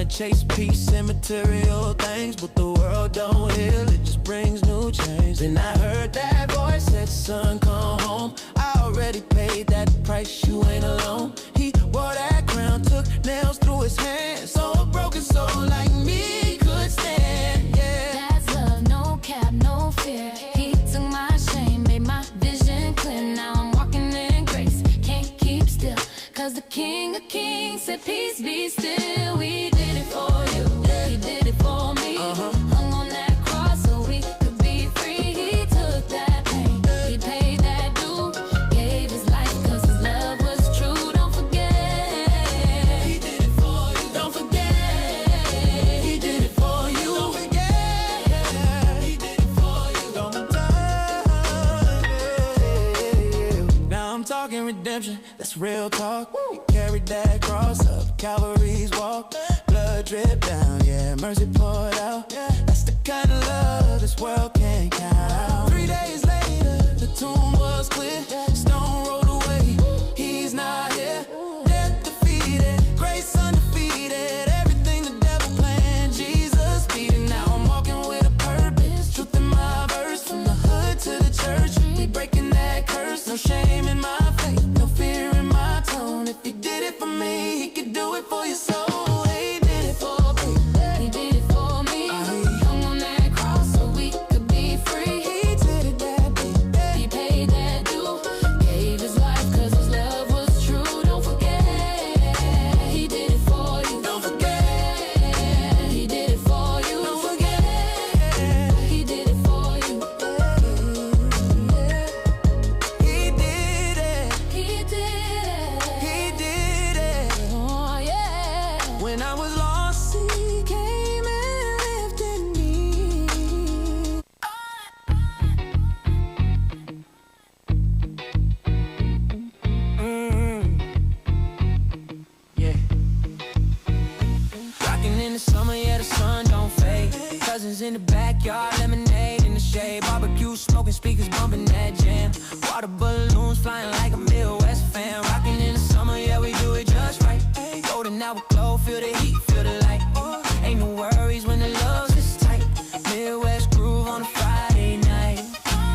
chase peace and material things, but the world don't heal, it just brings new change. Then I heard that voice said, son, come home. I already paid that price, you ain't alone. He wore that crown, took nails through his hands, so a broken soul like me could stand, yeah. That's love, no cap, no fear. He took my shame, made my vision clear. Now I'm walking in grace, can't keep still, cause the King of Kings said peace be still. We did it for you, he did it for me. Hung on that cross so we could be free. He took that pain, he paid that due, gave his life cause his love was true. Don't forget, He did it for you. Don't forget, He did it for you. Don't forget, He did it for you. Don't die. Now I'm talking redemption, that's real talk. He carried that cross up Calvary's walk. Blood drip down, yeah, mercy poured out. That's the kind of love this world can't count. 3 days later, the tomb was clear. Stone rolled away, he's not here. Death defeated, grace undefeated. Everything the devil planned, Jesus beat it. Now I'm walking with a purpose, truth in my verse. From the hood to the church, we breaking that curse. No shame in my faith, no fear in my tone. If he did it for me, he could do it for your soul. He did it for me, he did it for me. Hung on that cross so we could be free. he did it that day. He paid that due, gave his life cause his love was true. Don't forget, he did it for you. Don't forget, He did it for you. don't forget, He did it for you. he did it, He did it. he did it. Oh yeah. When I was lost, he came and lifted me. Yeah. Rocking in the summer, yeah, the sun don't fade. Cousins in the backyard, lemonade in the shade. Barbecue, smoking, speakers bumping that jam. Water balloons flying like a Midwest fan. Rocking in the summer, yeah, we do it just right. Golden hour glow, feel the heat, feel the light. Ain't no worries when the love is tight. Midwest groove on a Friday night.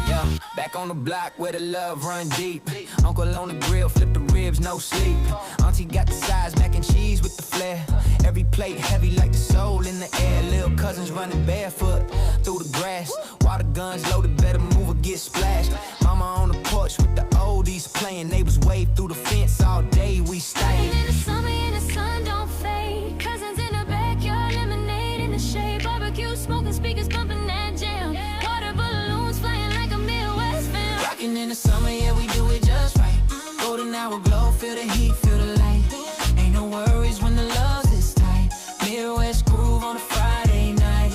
Yeah, back on the block where the love run deep. Uncle on the grill, flip the ribs, no sleep. Auntie got the size, mac and cheese with the flair. Every plate heavy like the soul in the air. Little cousins running barefoot through the grass. Water guns loaded, better move or get splashed. Mama on the porch with the oldies playing. Neighbors wave through the fence all day, we stay. In the summer and the sun don't fade. Cousins in the backyard, lemonade in the shade. Barbecue, smoking, speakers bumping that jam. Water balloons flying like a Midwest fan. Rocking in the summer, yeah, we do it just right. Golden hour glow, feel the heat, feel the light. Ain't no worries when the love is tight. Midwest groove on a Friday night.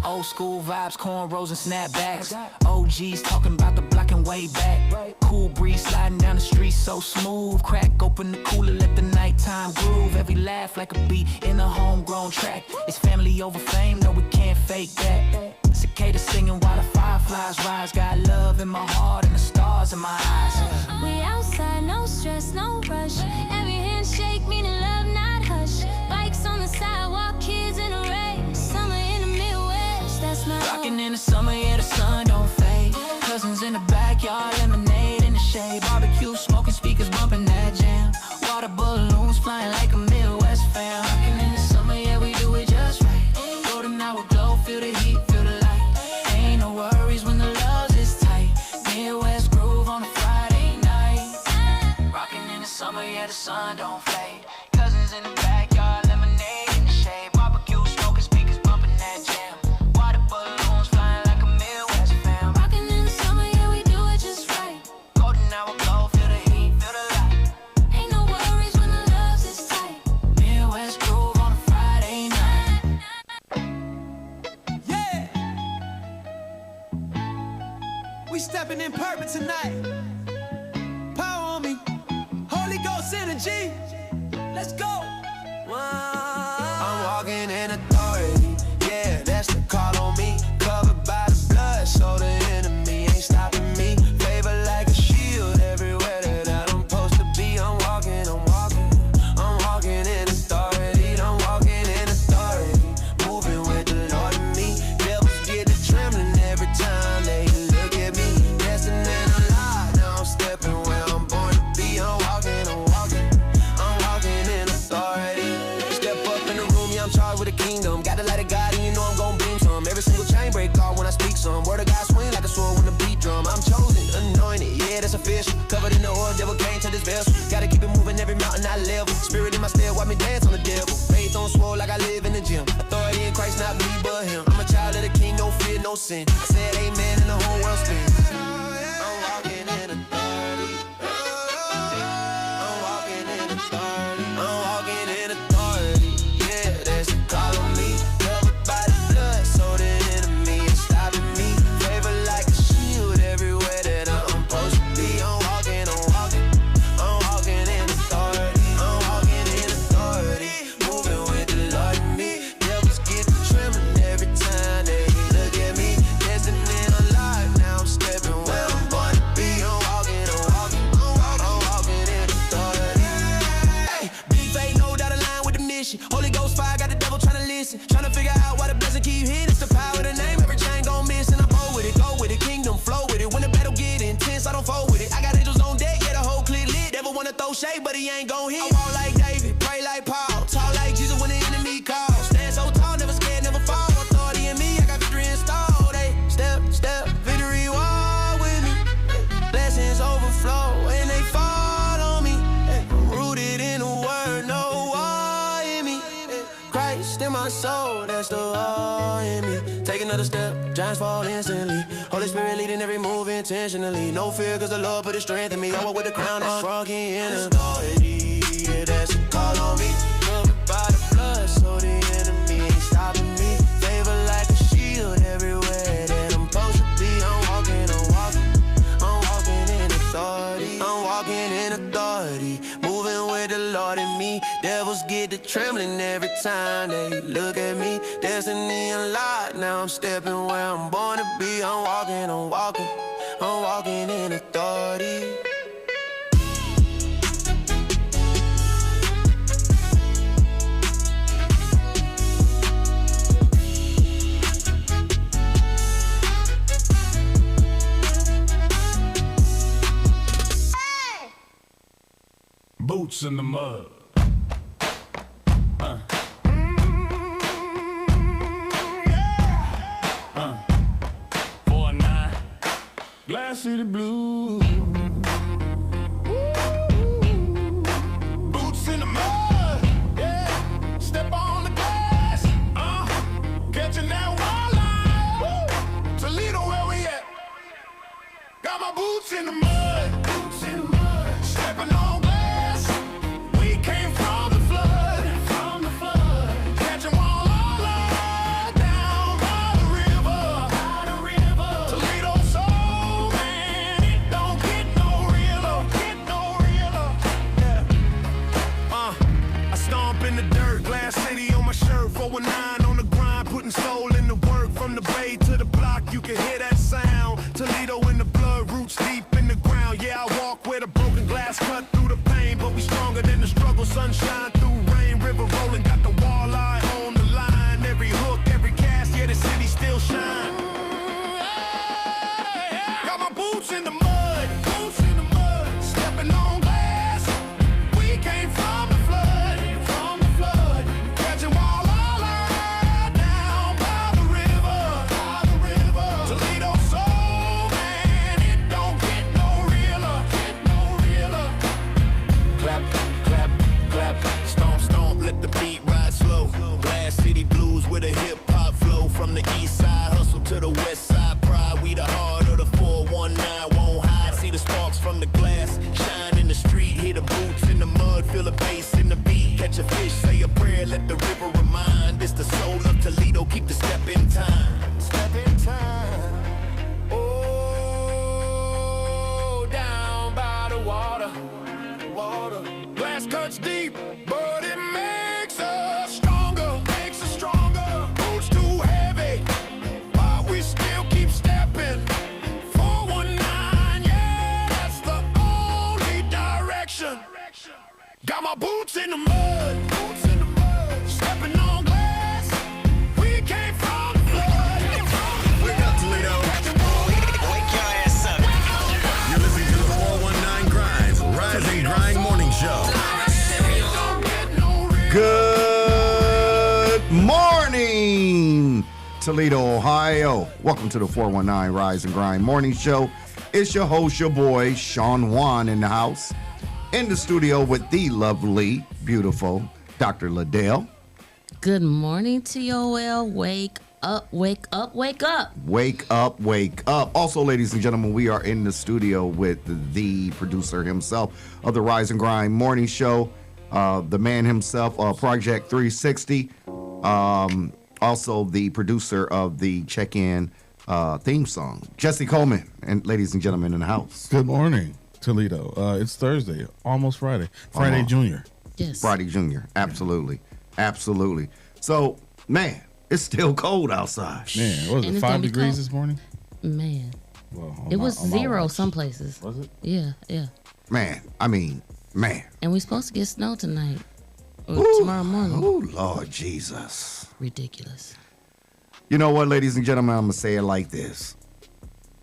Old school vibes, cornrows and snapbacks. OGs talking about the block and way back. Cool breeze sliding down the street so smooth. Crack open the cooler, let the nighttime groove. Every laugh like a beat in a homegrown track. It's family over fame, no we can't fake that. Cicada singing while the fireflies rise. Got love in my heart and the stars in my eyes. We outside, no stress, no rush. Every handshake meaning love, not hush. Bikes on the sidewalk, kids in a race. Summer in the Midwest, that's my Rocking in the summer, yeah, the sun don't fade. Cousins in the backyard, lemonade in the shade. Barbecue, smoking, speakers bumping that jam. Water balloons flying like a Midwest fan. Rocking in the summer, yeah, we do it just right. Golden hour glow, feel the heat, feel the light. Ain't no worries when the love is tight. Midwest groove on a Friday night. Rocking in the summer, yeah, the sun don't fade. Cousins in the backyard, lemonade in the shade. Barbecue, smoking, speakers bumping that jam. Water balloons flying like a Midwest fan. Rocking in the summer, yeah, we do it just right. Golden hour glow, feel the heat, feel the light. Ain't no worries when the love is tight. Midwest groove on a Friday night. Yeah, we stepping in purpose tonight. Power on me, Holy Ghost energy. Let's go. I'm walking in authority. Yeah, that's the call on me. Covered by the blood, so the enemy ain't stopping me. Favor like a shield everywhere that I'm supposed to be. I'm walking in authority. I'm walking in Every single chain break off when I speak some. Word of God swing like a sword when the beat drum. I'm chosen, anointed, yeah, that's official. Covered in the oil, devil came to this vessel. Gotta keep it moving every mountain I level. Spirit in my step, watch me dance on the devil. Faith on swole like I live in the gym. Authority in Christ, not me but him. I'm a child of the king, no fear, no sin. I said amen and the whole world spins. I'm walking in authority. I'm walking in authority. I'm walking in authority. Yeah, that's the call on me. Covered by the blood, so the enemy ain't stopping me. Favor like a shield everywhere that I'm supposed to be. I'm walking in authority. I'm walking in authority. Moving with the Lord in me. Devils get to trembling every time they look at me. Destiny unlocked, now I'm stepping where I'm born to be. I'm walking in authority. Hey, big faith, no dotted line with the mission. Holy Ghost fire, got the devil trying to listen. Trying to figure out why the blessing keep hitting. It's the power of the name, every chain gon' miss. And I bold with it, go with it, kingdom flow with it. When the battle get intense, I don't fold with it. I got angels on deck, yeah, the whole clip lit. Devil wanna throw shade, but he ain't gon' hit. I walk like David, pray like Paul. Talk like Jesus when the enemy calls. Stand so tall, never scared, never fall. Authority in me, I got victory installed. Hey, step, step, victory walk with me. Blessings overflow and they fall on me. Hey, rooted in the word, no war in me. Hey, Christ in my soul, that's the war in me. Take another step, giants fall instantly. Holy Spirit leading every move intentionally. No fear, cause the Lord put his strength in me. I walk with the crown, I'm walking in authority. Yeah, that's a call on me. Covered by the blood, so the enemy ain't stopping me. Favor like a shield everywhere that I'm supposed to be. I'm walking in authority. I'm walking in authority. Moving with the Lord in me. Devils get to trembling every time they look at me. Destiny unlocked, now I'm stepping where I'm born to be. I'm walking in authority. Boots in the mud. Glass City Blues. Boots in the mud, yeah. Step on the gas, catching that wildlife. Toledo, where we at? Got my boots in the mud, stepping on glass. We came from the flood, catching walleye down by the river. Toledo soul, man, it don't get no realer, yeah. I stomp in the dirt, Glass City on my shirt, 419 on the grind, putting soul in the work. From the bay to the block, you can hear that sound. Toledo in the blood, roots deep in the ground. Yeah, I walk where the broken glass cut through the pain, but we stronger than the struggle. Sunshine through rain, river rolling, got the walleye on the line. Every hook, every cast, yeah, the city still shine. Got my boots in the mud, stepping on glass. We came from the flood, catching walleye down by the river. Toledo soul, man, it don't get no realer. Clap, clap, clap, stomp, stomp, let the beat ride slow. Glass City Blues with a hip-hop flow. From the east side, hustle to the west side, pride. We the heart of the 419, won't hide. See the sparks from the glass, shine in the street. Hear the boots in the mud, feel the bass in the beat. Catch a fish, say a prayer, let the river remind. It's the soul of Toledo, keep the step in time. Oh, down by the water. Glass cuts deep, but it makes us stronger. Boots too heavy, but we still keep stepping. 419, yeah, that's the only direction. Got my boots in the mud, stepping Toledo, Ohio. Welcome to the 419 Rise and Grind Morning Show. It's your host, your boy, Shawn Juan in the house. In the studio with the lovely, beautiful Dr. Ladale. Good morning, TOL. Wake up, wake up, wake up. Wake up, wake up. Also, ladies and gentlemen, we are in the studio with the producer himself of the Rise and Grind Morning Show, the man himself, Project 360. Also, the producer of the check-in theme song, Jesse Coleman, and ladies and gentlemen in the house. Good morning, Toledo. It's Thursday, almost Friday. Friday Junior. Yes. Friday Junior. Absolutely. Absolutely. So, man, it's still cold outside. Man, what was And it, it's 5 gonna be degrees cold. this morning? Man, Well, it was on my 0 watch. some places. Was it? Yeah, yeah. Man, I mean, man. And we're supposed to get snow tonight or Ooh, tomorrow morning. Oh, Lord Jesus. Ridiculous. You know what, ladies and gentlemen, I'm going to say it like this.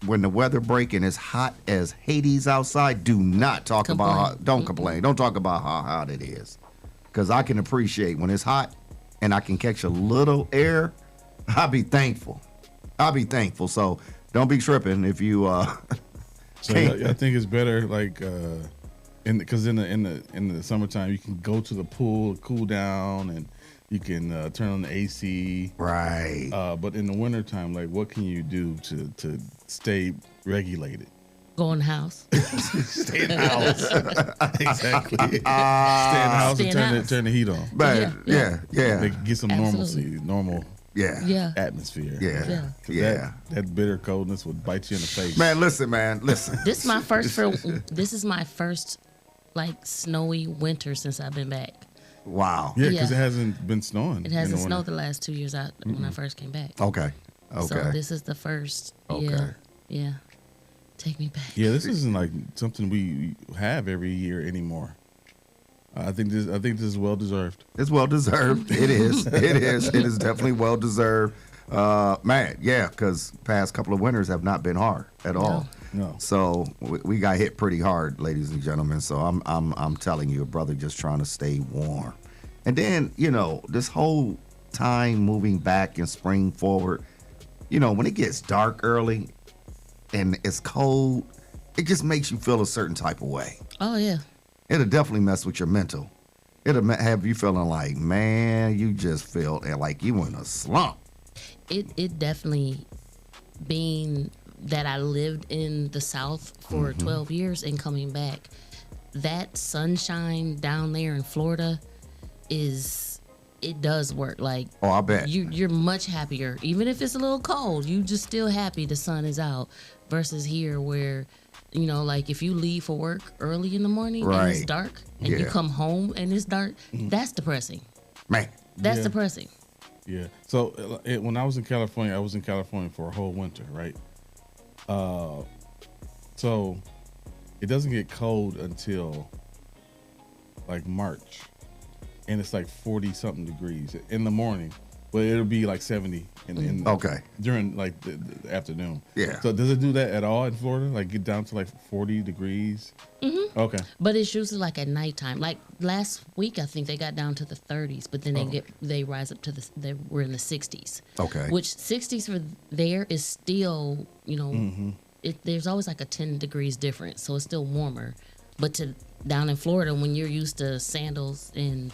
When the weather break and it's hot as Hades outside, do not talk about don't complain. Don't talk about how hot it is. Because I can appreciate when it's hot and I can catch a little air, I'll be thankful. I'll be thankful. So don't be tripping if you So I think it's better, like, because in the summertime you can go to the pool, cool down, and you can turn on the AC. Right. But in the wintertime, like, what can you do to stay regulated? Go in the house. Stay in the house. Exactly. Stay in the house Stay in and the house. turn the heat on. Man, yeah. Like, get some Absolutely. normalcy, normal Yeah. Yeah. atmosphere. Yeah. 'Cause Yeah. That bitter coldness would bite you in the face. Man, listen. This is my first like snowy winter since I've been back. Wow. Yeah, because Yeah. it hasn't been snowing. It hasn't in the snowed winter. the last 2 years when I first came back. Okay. So this is the first. Okay. Yeah. Take me back. Yeah, this isn't like something we have every year anymore. I think this is well deserved. It's well deserved. It is. It is definitely well deserved. Man, yeah, because past couple of winters have not been hard at all. No. So we got hit pretty hard, ladies and gentlemen. So I'm telling you, a brother just trying to stay warm. And then, this whole time moving back and spring forward, when it gets dark early and it's cold, it just makes you feel a certain type of way. Oh yeah. It'll definitely mess with your mental. It'll have you feeling like, man, you just feel like you in a slump. It definitely, being that I lived in the South for 12 years and coming back, that sunshine down there in Florida it does work. Like, Oh, I bet. you're much happier, even if it's a little cold. You just still happy the sun is out, versus here where, like if you leave for work early in the morning and it's Right. dark, and you Yeah. come home and it's dark, that's depressing. Man. That's Yeah. depressing. Yeah. So when I was in California for a whole winter, right? So it doesn't get cold until like March, and it's like 40 something degrees in the morning, but it'll be like 70 in Okay. during like the afternoon. Yeah. So does it do that at all in Florida? Like get down to like 40 degrees? Mm-hmm. Okay. But it's usually like at nighttime. Like last week, I think they got down to the 30s, but then they rise up to they were in the 60s. Okay. Which 60s for there is still, there's always like a 10 degrees difference, so it's still warmer. But down in Florida, when you're used to sandals and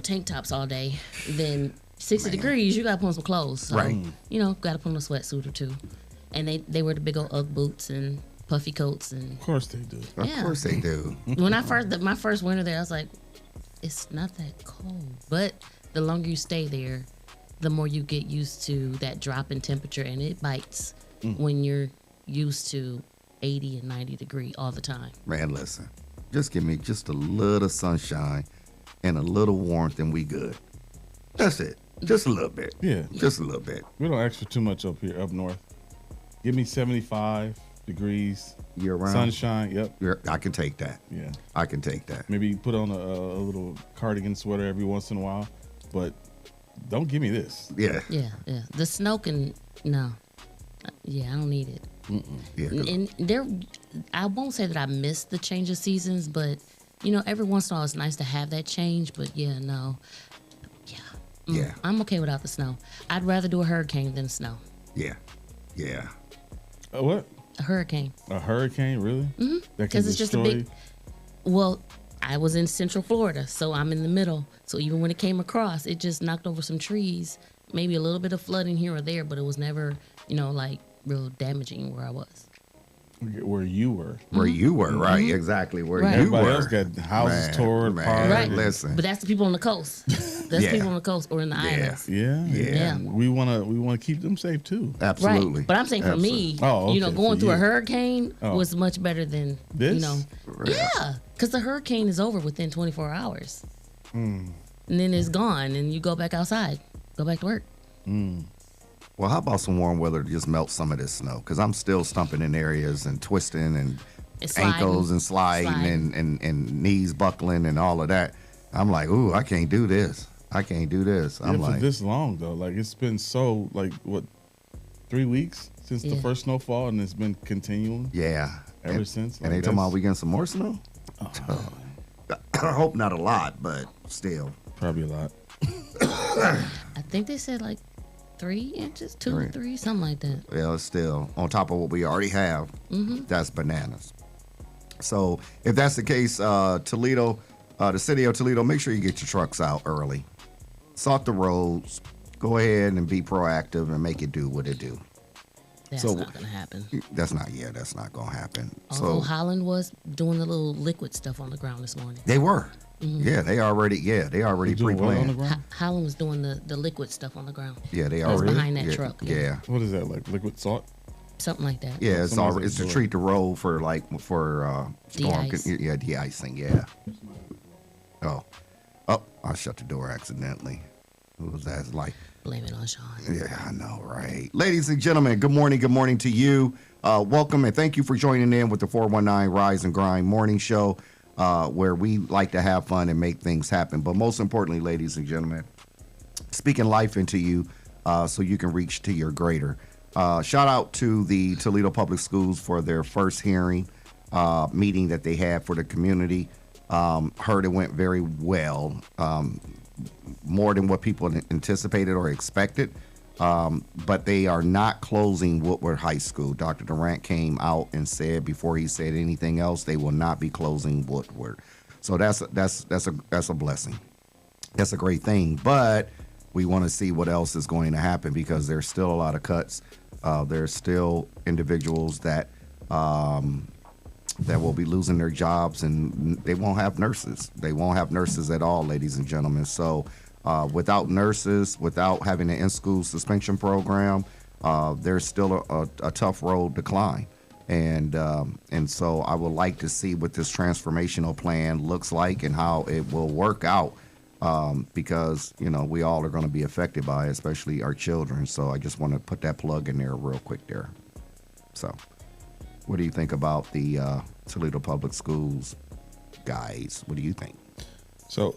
tank tops all day, then 60 degrees, you gotta put on some clothes. So, Right. Gotta put on a sweatsuit or two. And they wear the big old Ugg boots and puffy coats and. Of course they do. Of Yeah. course they do. When my first winter there, I was like, it's not that cold. But the longer you stay there, the more you get used to that drop in temperature, and it bites when you're used to 80 and 90 degree all the time. Man, listen. Just give me just a little sunshine and a little warmth and we good. That's it. Just a little bit. Yeah. Just a little bit. We don't ask for too much up here, up north. Give me 75 degrees, Year round. sunshine. Yep. I can take that. Yeah. I can take that. Maybe put on a little cardigan sweater every once in a while, but don't give me this. Yeah. Yeah. The snow can, no. Yeah, I don't need it. Yeah. 'Cause- And I won't say that I miss the change of seasons, but every once in a while it's nice to have that change. But yeah, no, yeah, Yeah. I'm okay without the snow. I'd rather do a hurricane than snow. Yeah. Yeah. What? A hurricane. A hurricane, really? Mm-hmm. That can Because it's just a destroy. big. Well, I was in Central Florida, so I'm in the middle. So even when it came across, it just knocked over some trees, maybe a little bit of flooding here or there, but it was never, like real damaging where I was. Where you were. Where you were, right? Exactly. Where Right. you Everybody were. else got houses torn man. apart. Right. Listen. But that's the people on the coast. That's Yeah. people on the coast or in the islands. Yeah. Yeah. We wanna keep them safe too. Absolutely. Right. But I'm saying for me, Oh, okay, going for through a you. hurricane Oh. was much better than, This? Yeah. Because the hurricane is over within 24 hours. And then it's gone and you go back outside, go back to work. Well, how about some warm weather to just melt some of this snow? Because I'm still stumping in areas and twisting and It's sliding. ankles and sliding. And knees buckling and all of that. I'm like, ooh, I can't do this. I can't do this. I'm Yeah, like, for this long though. Like it's been so 3 weeks since the Yeah. first snowfall, and it's been continuing yeah. ever since. And they talking about we getting some more snow? I hope not a lot, but still. probably a lot. I think they said like 3 inches, 2 or 3, something like that. Yeah, it's still on top of what we already have. That's bananas. So if that's the case, Toledo, the city of Toledo, make sure you get your trucks out early. Salt the roads. Go ahead and be proactive and make it do what it do. That's So- not going to happen. That's not going to happen. Although So Holland was doing the little liquid stuff on the ground this morning. they were. Yeah, they already You doing what on the pre-planned. ground? Holland was doing the liquid stuff on the ground. Yeah, they It was already. behind that yeah, truck. Yeah. What is that, like liquid salt? Something like that. Yeah, it's Somebody's all. It's to doing- treat the road for storm. De-ice. Yeah, de-icing. Yeah. Oh, I shut the door accidentally. Who was that? It's like, Blame it on Shawn. yeah, I know, right? Ladies and gentlemen, good morning. Good morning to you. Welcome and thank you for joining in with the 419 Rise and Grind Morning Show, where we like to have fun and make things happen. But most importantly, ladies and gentlemen, speaking life into you, so you can reach to your greater. Shout out to the Toledo Public Schools for their first hearing meeting that they had for the community. Heard it went very well, more than what people anticipated or expected. But they are not closing Woodward High School. Dr. Durant came out and said before he said anything else, they will not be closing Woodward. So that's a blessing. That's a great thing. But we want to see what else is going to happen because there's still a lot of cuts. There's still individuals that will be losing their jobs, and they won't have nurses. They won't have nurses at all, ladies and gentlemen. So without nurses, without having an in-school suspension program, there's still a tough road to climb. And so I would like to see what this transformational plan looks like and how it will work out. Because, we all are going to be affected by it, especially our children. So I just want to put that plug in there real quick there. So what do you think about the Toledo Public Schools, guys? What do you think? So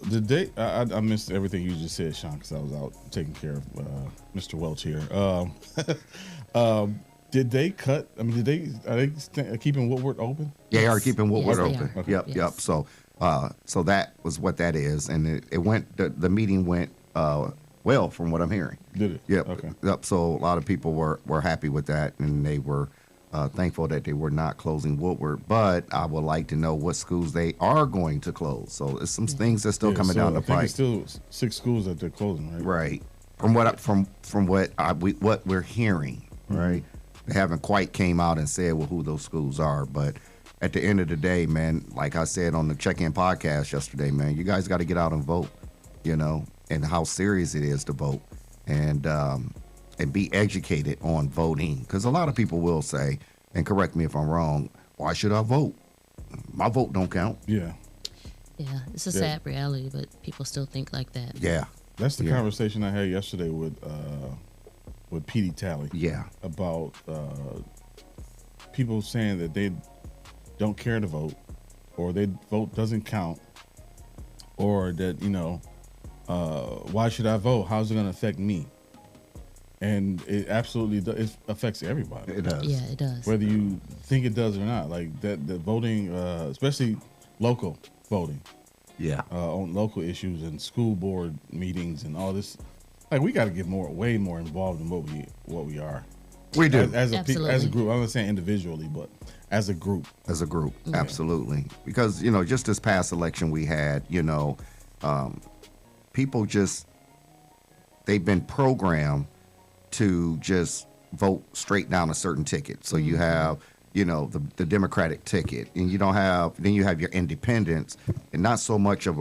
I missed everything you just said, Shawn, because I was out taking care of Mr. Welch here. Did they cut? I mean, are they keeping Woodward open? Yeah, they are keeping Woodward Yes, they open. are. Okay. Yep, Yes. yep. So that was what that is, and it went. The meeting went well, from what I'm hearing. Did it? Yep. Okay. Yep. So a lot of people were happy with that, and they were thankful that they were not closing Woodward. But I would like to know what schools they are going to close. So there's some things that's still Yeah, coming so down the I think pike. it's still 6 schools that they're closing, right? Right. From what we're hearing, right? They haven't quite came out and said who those schools are, but at the end of the day, man, like I said on the check-in podcast yesterday, man, you guys got to get out and vote, and how serious it is to vote, and be educated on voting, because a lot of people will say, and correct me if I'm wrong, why should I vote? My vote don't count. Yeah. Yeah, it's a Yeah. sad reality, but people still think like that. Yeah, That's the Yeah. conversation I had yesterday with P.D. Talley. yeah, About people saying that they don't care to vote, or their vote doesn't count, or that why should I vote? How's it going to affect me? And it absolutely it affects everybody, it does. Yeah, it does. whether you think it does or not. Like that, the voting, especially local voting Yeah, on local issues and school board meetings and all this like we got to get way more involved in what we are. We do. As a Absolutely. group. I'm not saying individually, but as a group. As a group, absolutely. Because, just this past election we had, people they've been programmed to just vote straight down a certain ticket. So you have, the Democratic ticket, and then you have your independents, and not so much of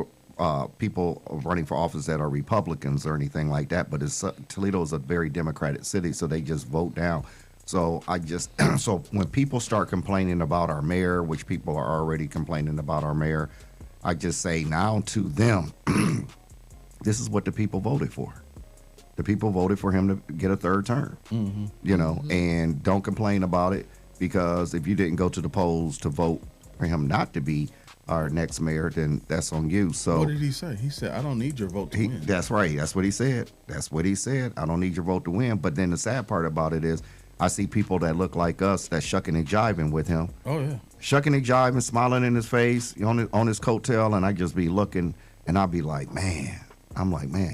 people running for office that are Republicans or anything like that, but Toledo is a very Democratic city, so they just vote down. So so when people start complaining about our mayor, which people are already complaining about our mayor, I just say now to them, this is what the people voted for. The people voted for him to get a third term, and don't complain about it, because if you didn't go to the polls to vote for him not to be our next mayor, then that's on you. So What did he say? He said, I don't need your vote to win. That's right. That's what he said. I don't need your vote to win. But then the sad part about it is I see people that look like us that's shucking and jiving with him. Oh, yeah. Shucking and jiving, smiling in his face, on his coattail, and I just be looking, and I'll be like, man,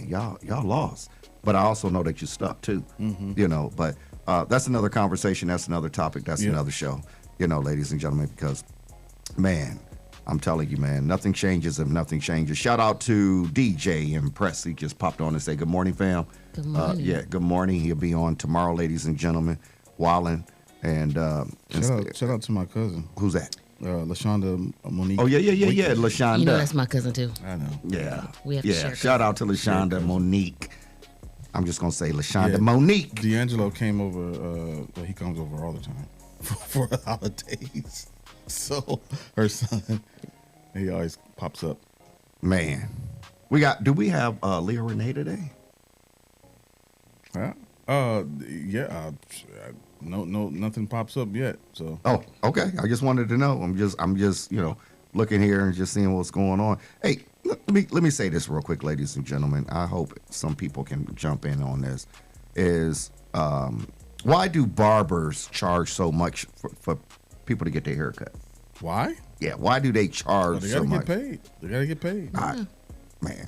y'all lost. But I also know that you're stuck too, But that's another conversation. That's another topic. That's another show, ladies and gentlemen. Because, man, I'm telling you, man, nothing changes if nothing changes. Shout out to DJ and Press. He just popped on and say, good morning, fam. Good morning. Good morning. He'll be on tomorrow, ladies and gentlemen. Wildin'. And Shout out to my cousin. Who's that? LaShonda Monique. Oh, yeah. LaShonda. That's my cousin too. I know. Yeah. We have to share Shout out to LaShonda Monique. I'm just going to say LaShonda Monique. D'Angelo came over. He comes over all the time for the holidays. So her son, he always pops up. Man. Do we have Leah Renee today? No, nothing pops up yet. So. Oh, okay. I just wanted to know. I'm just looking here and just seeing what's going on. Hey, let me say this real quick, ladies and gentlemen. I hope some people can jump in on this. Why do barbers charge so much for people to get their hair cut? Why? Yeah, why do they charge so much? They gotta get paid. Man,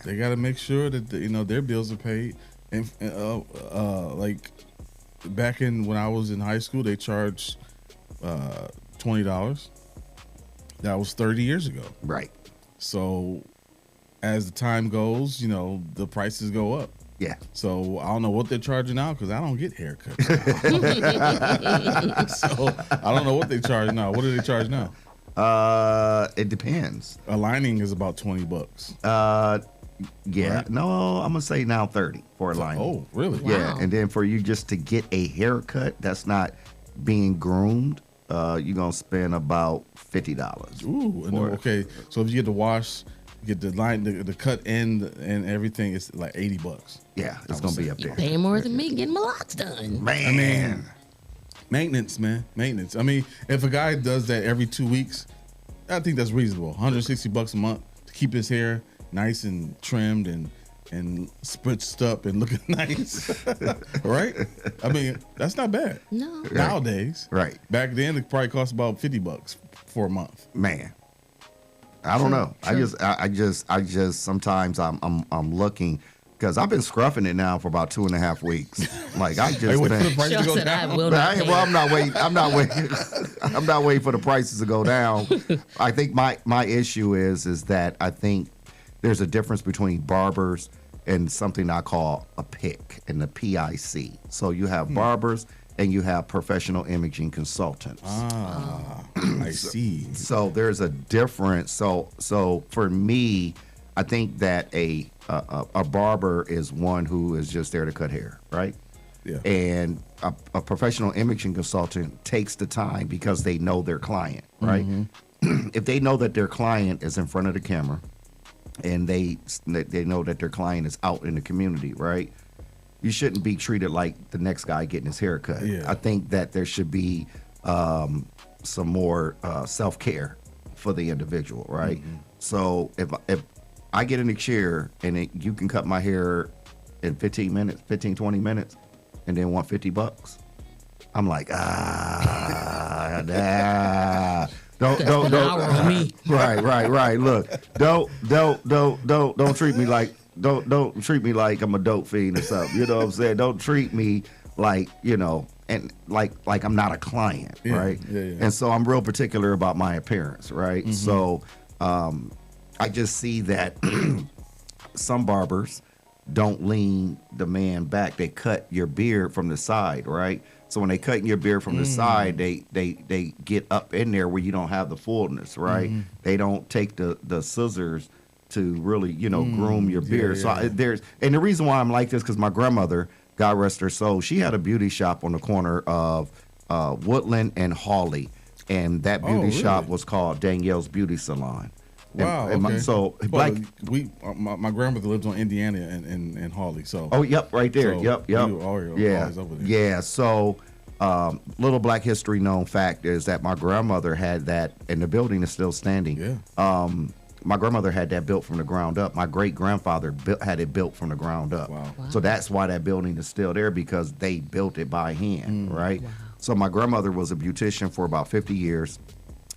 they gotta make sure that their bills are paid. And like back when I was in high school, they charged $20. That was 30 years ago. Right. So as the time goes, the prices go up. Yeah. So I don't know what they're charging now because I don't get haircuts. So I don't know what they charge now. What do they charge now? It depends. A lining is about $20. Yeah. Right. No, I'm gonna say now 30 for a lining. Oh, really? Yeah. Wow. And then for you just to get a haircut, that's not being groomed. You're gonna spend about $50. Ooh. And okay. So if you get the wash, get the line, the cut end, and everything, it's like $80. Yeah, it's gonna be up there. Paying more than me getting my locks done. Man. I mean, maintenance, man. Maintenance. I mean, if a guy does that every 2 weeks, I think that's reasonable. $160 a month to keep his hair nice and trimmed and spritzed up and looking nice. Right? I mean, that's not bad. No. Nowadays. Right. Back then it probably cost about $50 for a month. Man. I don't know. True. I just sometimes I'm looking because I've been scruffing it now for about 2.5 weeks. Like I just Wait for been. the price to Shawn go said I down. will not pay. I'm not waiting. I'm not waiting for the prices to go down. I think my issue is that I think there's a difference between barbers and something I call a PIC and the PIC. So you have barbers and you have professional imaging consultants. I see. So there's a difference. So for me, I think that a barber is one who is just there to cut hair, right? Yeah. And a professional imaging consultant takes the time because they know their client, right? If they know that their client is in front of the camera and they know that their client is out in the community, right? You shouldn't be treated like the next guy getting his hair cut. Yeah. I think that there should be some more self-care for the individual, right? So if I get in the chair and you can cut my hair in 15 minutes, 15, 20 minutes, and then want $50, I'm like, nah. Don't hour on me. Right. Look, don't treat me like don't treat me like I'm a dope fiend or something. You know what I'm saying? Don't treat me like, and like I'm not a client, right? Yeah. And so I'm real particular about my appearance, right? Mm-hmm. So I just see that some barbers don't lean the man back. They cut your beard from the side, right? So when they cutting your beard from the side, they get up in there where you don't have the fullness, right? They don't take the scissors to really, groom your beard. So and the reason why I'm like this, because my grandmother, God rest her soul, she had a beauty shop on the corner of Woodland and Hawley, and that beauty shop was called Danielle's Beauty Salon. Wow. And okay. My grandmother lived on Indiana and Hawley. So. Oh, yep, right there. So yep. We were always over there. Yeah. So, little Black history known fact is that my grandmother had that, and the building is still standing. Yeah. My grandmother had that built from the ground up. My great grandfather had it built from the ground up. Wow. So that's why that building is still there, because they built it by hand, right? Wow. So my grandmother was a beautician for about 50 years,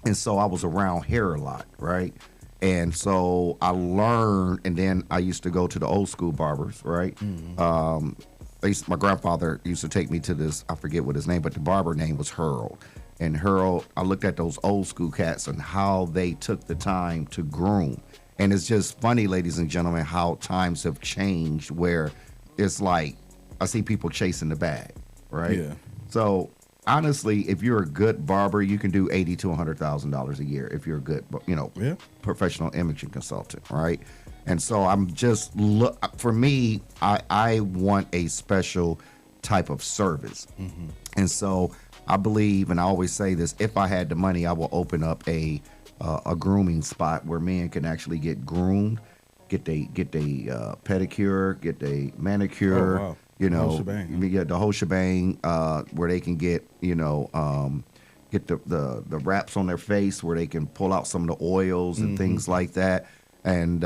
and so I was around hair a lot, right? And so I learned, and then I used to go to the old school barbers, right? My grandfather used to take me to this, I forget what his name, but the barber name was Harold. And Harold, I looked at those old school cats and how they took the time to groom. And it's just funny, ladies and gentlemen, how times have changed, where it's like I see people chasing the bag, right? Yeah. So honestly, if you're a good barber, you can do $80,000 to $100,000 a year if you're a good, professional imaging consultant, right? And so I'm just for me, I want a special type of service, and so I believe, and I always say this: if I had the money, I will open up a grooming spot where men can actually get groomed, get they pedicure, get they manicure. Oh, wow. The whole shebang. the whole shebang, where they can get get the wraps on their face, where they can pull out some of the oils and things like that, and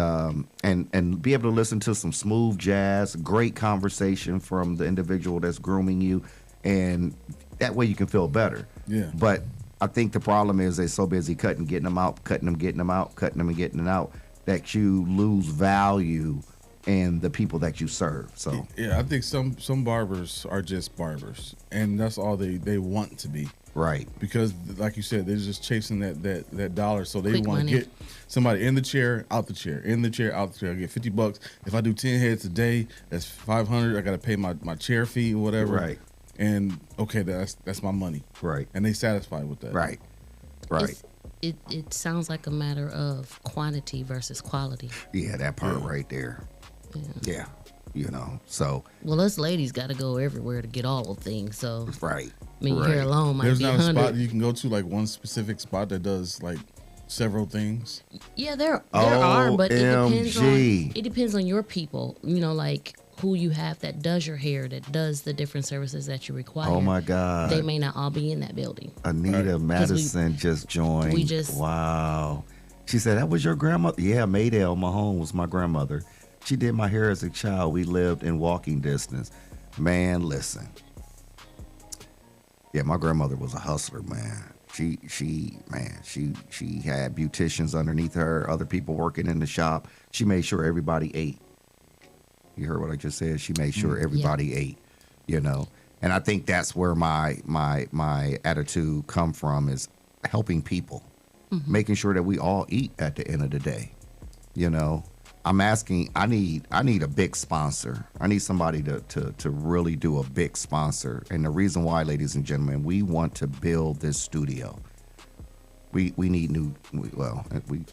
be able to listen to some smooth jazz, great conversation from the individual that's grooming you, and that way you can feel better. Yeah. But I think the problem is they're so busy getting them out, cutting them, getting them out, cutting them and getting them out, that you lose value and the people that you serve. So yeah, I think some barbers are just barbers, and that's all they want to be. Right. Because like you said, they're just chasing that dollar, so they Quick want to money. get somebody in the chair, out the chair, in the chair, out the chair. I get $50. If I do 10 heads a day, that's $500. I got to pay my chair fee or whatever. Right. And okay, that's my money. Right. And they satisfied with that. Right. Right. It sounds like a matter of quantity versus quality. Yeah, that part right there. Yeah. So. Well, us ladies got to go everywhere to get all of things. So, Right. I mean, here alone might There's be not a 100. spot you can go to, like one specific spot that does like several things. Yeah, there are, but OMG. it depends on your people. Like who you have that does your hair, that does the different services that you require. Oh my God. They may not all be in that building. Anita Madison just joined. Wow. She said, that was your grandmother? Yeah, Maydale Mahone was my grandmother. She did my hair as a child. We lived in walking distance. Man, listen. Yeah, my grandmother was a hustler, man. She had beauticians underneath her, other people working in the shop. She made sure everybody ate. You heard what I just said? She made sure everybody ate, And I think that's where my attitude come from, is helping people, making sure that we all eat at the end of the day. I'm asking, I need a big sponsor. I need somebody to really do a big sponsor. And the reason why, ladies and gentlemen, we want to build this studio. We need new,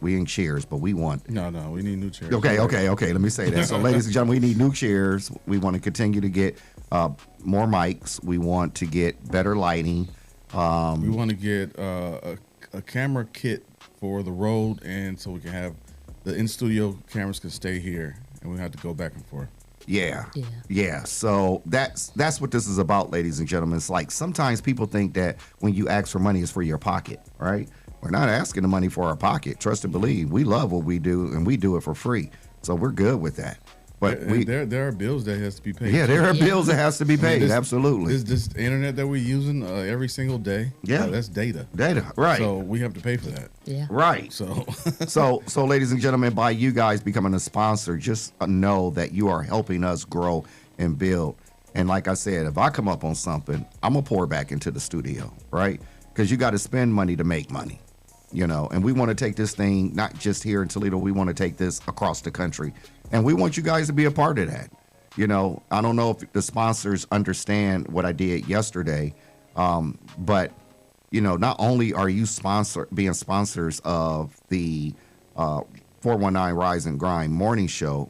we ain't chairs, but we want. No, we need new chairs. Okay. Let me say that. So, ladies and gentlemen, we need new chairs. We want to continue to get more mics. We want to get better lighting. We want to get a camera kit for the road, and so we can have the in-studio cameras can stay here, and we have to go back and forth. Yeah. So that's what this is about, ladies and gentlemen. It's like sometimes people think that when you ask for money, it's for your pocket, right? We're not asking the money for our pocket. Trust and believe. We love what we do, and we do it for free. So we're good with that. But there are bills that has to be paid. Yeah, there are bills that has to be paid. This, Absolutely. This internet that we're using every single day. Yeah, that's data. Data, right? So we have to pay for that. Yeah, right. So, so, ladies and gentlemen, by you guys becoming a sponsor, just know that you are helping us grow and build. And like I said, if I come up on something, I'm gonna pour back into the studio, right? Because you got to spend money to make money. And we want to take this thing not just here in Toledo. We want to take this across the country, and we want you guys to be a part of that. I don't know if the sponsors understand what I did yesterday, but not only are you being sponsors of the 419 Rise and Grind morning show,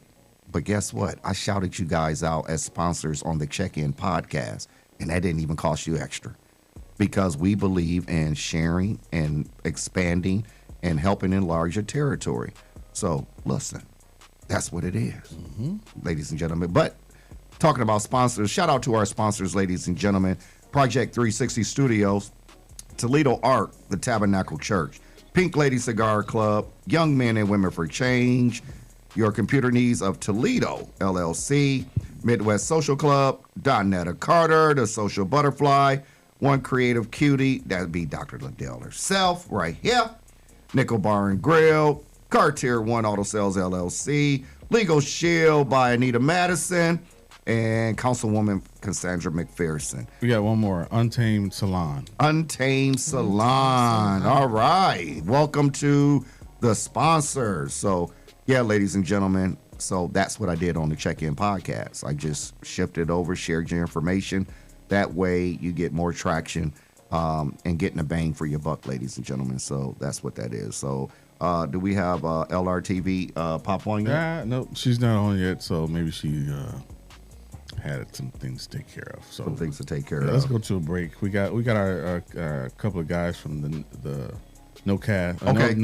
but guess what? I shouted you guys out as sponsors on the Check-In podcast, and that didn't even cost you extra. Because we believe in sharing and expanding and helping enlarge your territory. So, listen, that's what it is, ladies and gentlemen. But talking about sponsors, shout out to our sponsors, ladies and gentlemen. Project 360 Studios, Toledo Art, the Tabernacle Church, Pink Lady Cigar Club, Young Men and Women for Change, Your Computer Needs of Toledo, LLC, Midwest Social Club, Donetta Carter, The Social Butterfly, One Creative Cutie, that'd be Dr. Ladale herself right here. Nickel Bar and Grill, Cartier One Auto Sales LLC, Legal Shield by Anita Madison, and Councilwoman Cassandra McPherson. We got one more, Untamed Salon. Untamed Salon. All right. Welcome to the sponsors. So, yeah, ladies and gentlemen, so that's what I did on the Check-In podcast. I just shifted over, shared your information. That way you get more traction and getting a bang for your buck, ladies and gentlemen. So that's what that is. So do we have LRTV pop on yet? No, she's not on yet. So maybe she had some things to take care of. So some things to take care of. Let's go to a break. We got our couple of guys from the No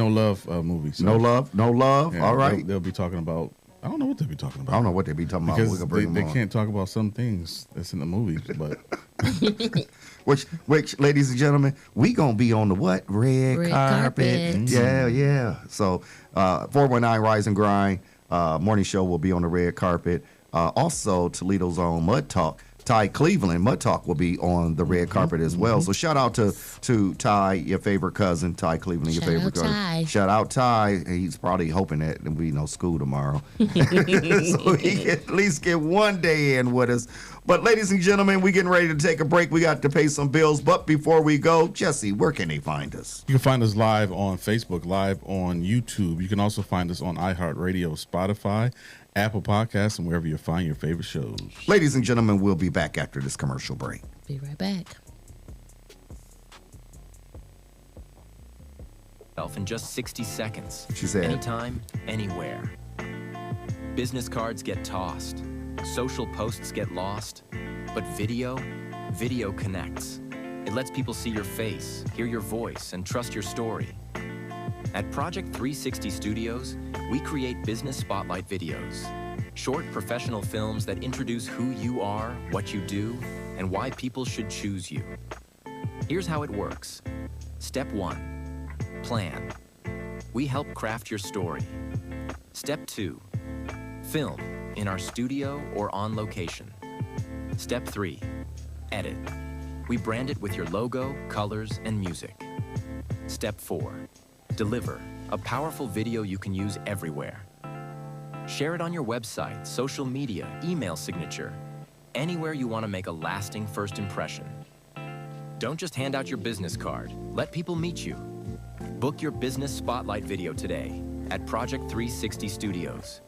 Love movie. So, No Love. Yeah, all right. They'll be talking about. I don't know what they'll be talking about. I don't know what they'll be talking about. Because they can't talk about some things that's in the movies, but which, ladies and gentlemen, we gonna be on the what? Red carpet. Mm-hmm. Yeah. So 419 Rise and Grind morning show will be on the red carpet. Also, Toledo's own Mud Talk. Ty Cleveland, Mud Talk, will be on the red carpet as well. So shout out to Ty, your favorite cousin, Ty Cleveland, your favorite cousin. Ty. Shout out Ty. He's probably hoping that there'll be no school tomorrow. So he can at least get one day in with us. But ladies and gentlemen, we getting ready to take a break. We got to pay some bills. But before we go, Jesse, where can they find us? You can find us live on Facebook, live on YouTube. You can also find us on iHeartRadio, Spotify, Apple Podcasts, and wherever you find your favorite shows. Ladies and gentlemen, we'll be back after this commercial break. Be right back. In just 60 seconds. She said. Anytime, anywhere. Business cards get tossed. Social posts get lost. But video connects. It lets people see your face, hear your voice, and trust your story. At Project 360 Studios, we create business spotlight videos. Short professional films that introduce who you are, what you do, and why people should choose you. Here's how it works. Step 1, plan. We help craft your story. Step 2, film in our studio or on location. Step 3, edit. We brand it with your logo, colors, and music. Step 4, deliver a powerful video you can use everywhere. Share it on your website, social media, email signature, anywhere you want to make a lasting first impression. Don't just hand out your business card. Let people meet you. Book your business spotlight video today at Project 360 Studios.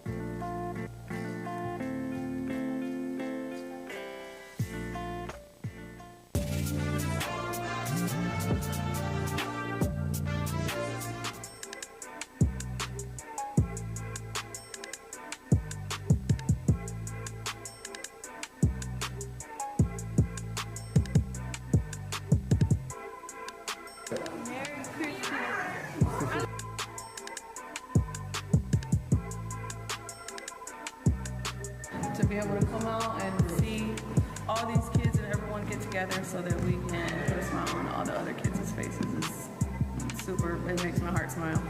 To be able to come out and see all these kids and everyone get together so that we can put a smile on all the other kids' faces is super, it makes my heart smile.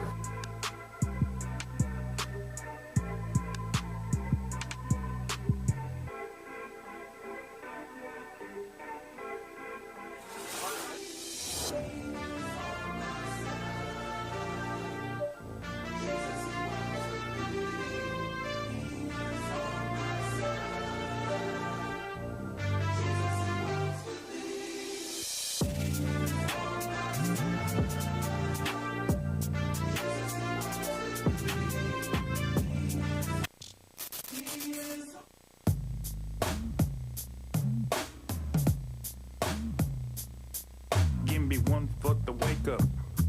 wake up.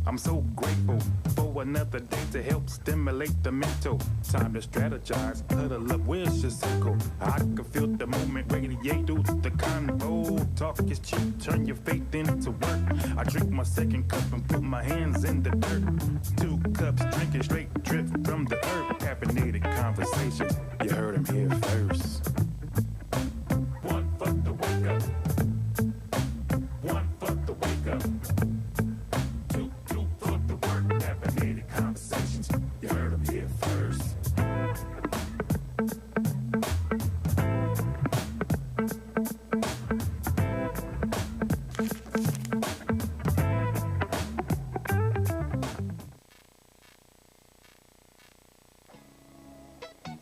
I'm so grateful for another day to help stimulate the mental. Time to strategize, huddle up, where's your circle? I can feel the movement radiate through the convo. Talk is cheap, turn your faith into work. I drink my second cup and put my hands in the dirt. 2 cups, drinking straight drip from the earth. Caffeinated conversation, you heard him here first. One for the wake up. One for the wake up. Conversations, you heard them here first.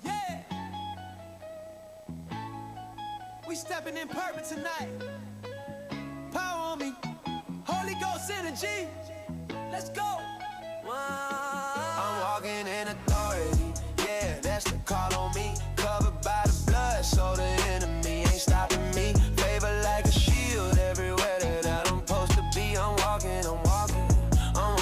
Yeah, we stepping in purpose tonight. Power on me, Holy Ghost energy. Let's go. I'm walking in authority, yeah, that's the call on me. Covered by the blood, so the enemy ain't stopping me. Favor like a shield everywhere that I'm supposed to be. I'm walking in authority. I'm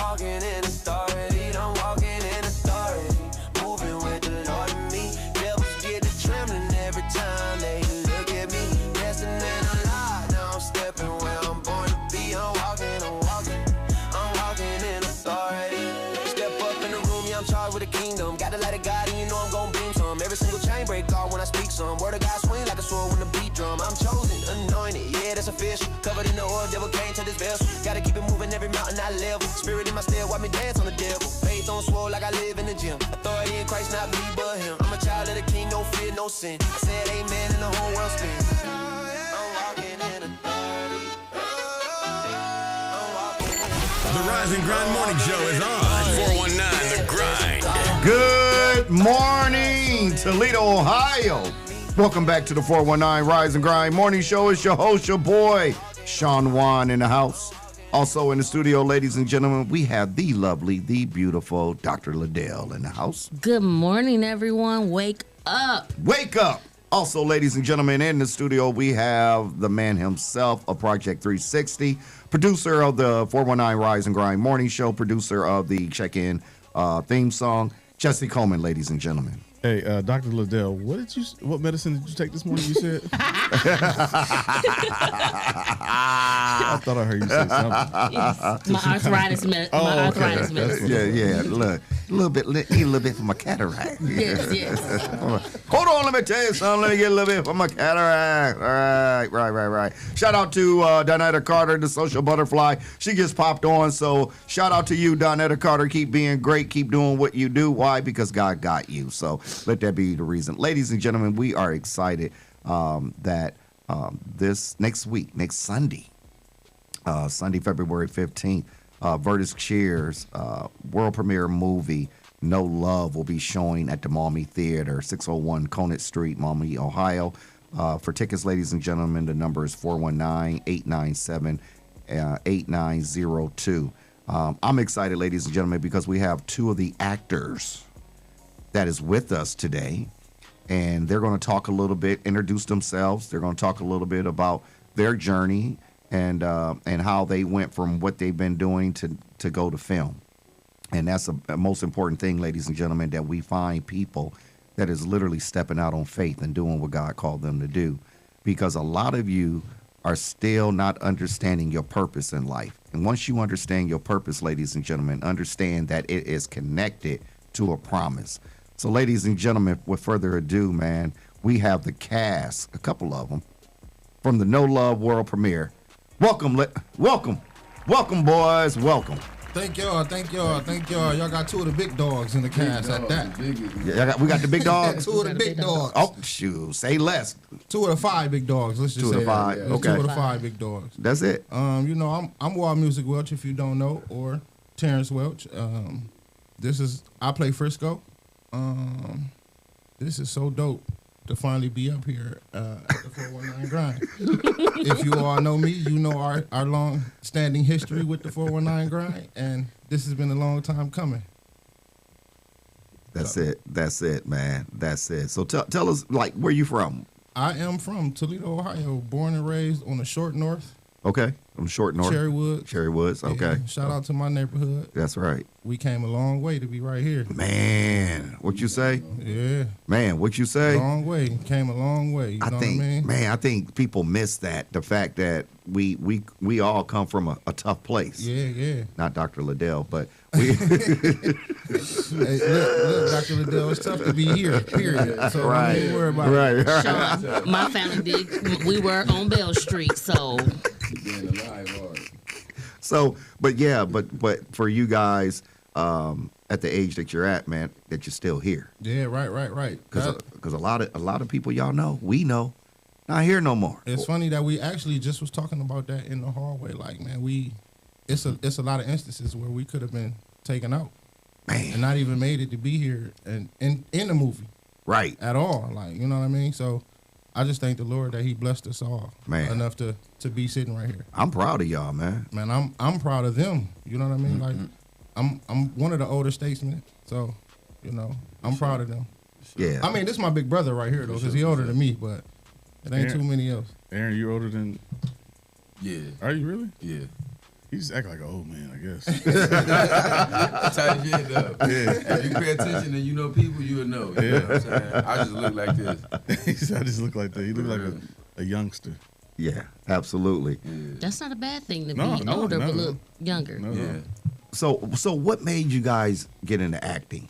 walking in authority, moving with the Lord in me. Devils get to trembling every time they look at me. Destined and alive, now I'm stepping where I'm born to be. I'm walking in authority. I'm charged with a kingdom. Got the light of God and you know I'm gon' beam some. Every single chain break off when I speak some. Word of God swing like a sword when the beat drum. I'm chosen, anointed, yeah, that's official. Covered in the oil, devil can't touch this vessel. Gotta keep it moving every mountain I level. Spirit in my step, watch me dance on the devil. Faith on swole like I live in the gym. Authority in Christ, not me but him. I'm a child of the king, no fear, no sin. I said amen and the whole world spins. I'm walking in authority. The Rise and Grind Morning Show is on 419 The Grind. Good morning, Toledo, Ohio. Welcome back to the 419 Rise and Grind Morning Show. It's your host, your boy, Shawn in the house. Also in the studio, ladies and gentlemen, we have the lovely, the beautiful Dr. Ladale in the house. Good morning, everyone. Wake up. Wake up. Also, ladies and gentlemen, in the studio, we have the man himself of Project 360, producer of the 419 Rise and Grind Morning Show, producer of the Check-In theme song, Jesse Coleman, ladies and gentlemen. Hey, Dr. Ladale, what medicine did you take this morning, you said? I thought I heard you say something. Yes. My arthritis medicine. Yeah. Look, eat a little bit for my cataract. Yes. Hold on, let me tell you something. Let me get a little bit for my cataract. All right. Shout out to Donetta Carter, the social butterfly. She just popped on, so shout out to you, Donetta Carter. Keep being great. Keep doing what you do. Why? Because God got you. So let that be the reason. Ladies and gentlemen, we are excited that this next Sunday, February 15th, Vertus Cheers world premiere movie No Love will be showing at the Maumee Theater, 601 Conant Street, Maumee, Ohio. For tickets, ladies and gentlemen, the number is 419-897-8902. I'm excited, ladies and gentlemen, because we have two of the actors that is with us today, and they're going to talk a little bit, introduce themselves. They're going to talk a little bit about their journey and how they went from what they've been doing to go to film. And that's a most important thing, ladies and gentlemen, that we find people that is literally stepping out on faith and doing what God called them to do. Because a lot of you are still not understanding your purpose in life. And once you understand your purpose, ladies and gentlemen, understand that it is connected to a promise. So, ladies and gentlemen, with further ado, man, we have the cast, a couple of them, from the No Love world premiere. Welcome, boys. Welcome. Thank y'all. Y'all got two of the big dogs in the cast at that. Yeah, we got the big dogs. Two of the big dogs. Oh, shoot. Say less. Two of the five big dogs. Let's just say 2 of the 5. that. Okay. 2 of the 5 big dogs. That's it. I'm Wild Music Welch, if you don't know, or Terrence Welch. I play Frisco. This is so dope to finally be up here at the 419 Grind. If you all know me, you know our long-standing history with the 419 Grind, and this has been a long time coming. That's it, man. That's it. So tell us, like, where you from? I am from Toledo, Ohio, born and raised on the short north, Okay, I'm short north. Cherry Woods. Cherry Woods. Okay, Yeah, shout out to my neighborhood. that's right. We came a long way to be right here. Man, what you say? Yeah, Man, what you say? long way. Came a long way. You know what I mean? Man, I think people miss that. The fact that we all come from a tough place. Yeah. Not Dr. Ladale, but we. Hey, look, Dr. Ladale, it's tough to be here, period. So Right. don't even worry about it. right. Shawn, my family did. We were on Bell Street, so So, but for you guys, at the age that you're at, man, that you're still here, Yeah, right. because a lot of people y'all know, we know, not here no more. It's funny that we actually just was talking about that in the hallway. Like, man, it's a lot of instances where we could have been taken out Man, and not even made it to be here and in the movie right? at all. Like, you know what I mean? So I just thank the Lord that He blessed us all Man. enough to be sitting right here. I'm proud of y'all, man. Man, I'm proud of them. You know what I mean? Like, I'm one of the older statesmen, so you know I'm proud of them. Yeah. I mean, this is my big brother right here though, because he older than me, but it ain't too many else. Aaron, you older than? Yeah. Are you really? Yeah. You just act like an old man, I guess. Type shit though. Yeah. If you pay attention and you know people, you'll know. You know what I'm saying? I just look like this. He said, I just look like that. You look like a youngster. Yeah, absolutely. that's not a bad thing to No, be no, older no, but no. look younger. No, Yeah. no. So what made you guys get into acting?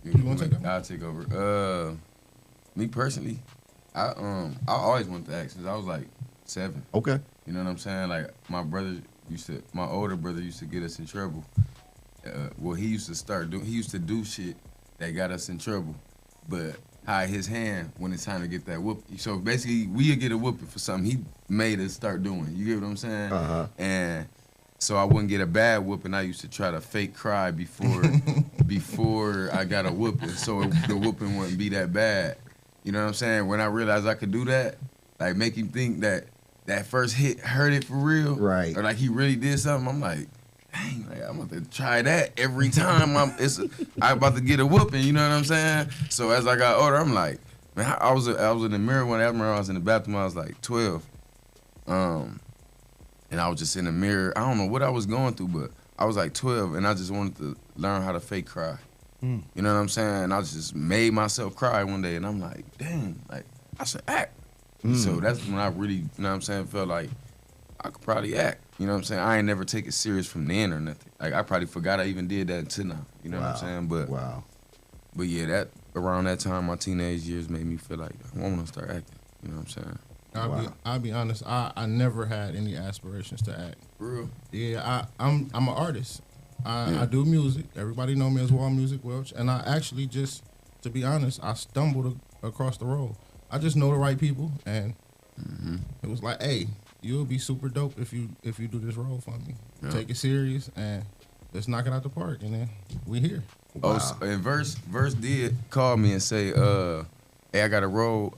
You wanna take that one? I'll take over. Me personally, I always wanted to act since I was like 7. Okay. You know what I'm saying? Like my older brother used to get us in trouble. Well, he used to do shit that got us in trouble, but hide his hand when it's time to get that whoop. So basically, we'd get a whooping for something he made us start doing. You get what I'm saying? Uh-huh. And so I wouldn't get a bad whooping. I used to try to fake cry before I got a whooping, so the whooping wouldn't be that bad. You know what I'm saying? When I realized I could do that, like make him think that first hit hurt it for real, Right. or like he really did something, I'm like, dang, like, I'm about to try that every time I'm about to get a whooping. You know what I'm saying? So as I got older, I'm like, man, I was in the mirror one. I remember I was in the bathroom. I was like 12, and I was just in the mirror. I don't know what I was going through, but I was like 12, and I just wanted to learn how to fake cry. You know what I'm saying? And I just made myself cry one day, and I'm like, dang, like I should act. So that's when I really, you know what I'm saying, felt like I could probably act. You know what I'm saying? I ain't never take it serious from then or nothing. Like I probably forgot I even did that until now. You know what I'm saying? But But yeah, that around that time, my teenage years made me feel like I want to start acting. You know what I'm saying? I'll be honest. I never had any aspirations to act. For real? Yeah, I'm an artist. I do music. Everybody know me as Wall Music Welch, and I actually just, to be honest, I stumbled across the road. I just know the right people, and it was like, hey, you'll be super dope if you do this role for me. Yeah. Take it serious and let's knock it out the park, and then we here. Oh, so, and Verse did call me and say, hey, I got a role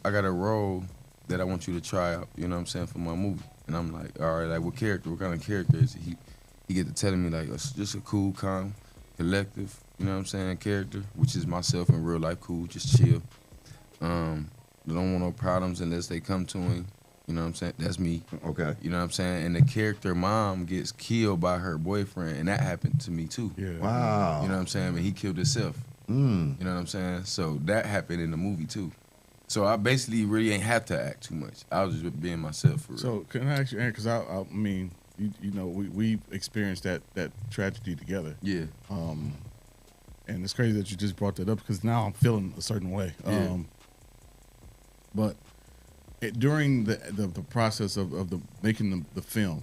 that I want you to try out, you know what I'm saying, for my movie. And I'm like, all right, like what kind of character is it? He get to telling me like, it's just a cool, calm, collective, you know what I'm saying, character, which is myself in real life, cool, just chill. Don't want no problems unless they come to him. You know what I'm saying? That's me. Okay. You know what I'm saying? And the character mom gets killed by her boyfriend, and that happened to me too. Yeah. Wow. You know what I'm saying? But he killed himself. You know what I'm saying? So that happened in the movie too. So I basically really ain't have to act too much. I was just being myself for real. So can I ask you, Aaron? Because I mean, you know, we experienced that tragedy together. Yeah. And it's crazy that you just brought that up because now I'm feeling a certain way. Yeah. But during the process of making the film,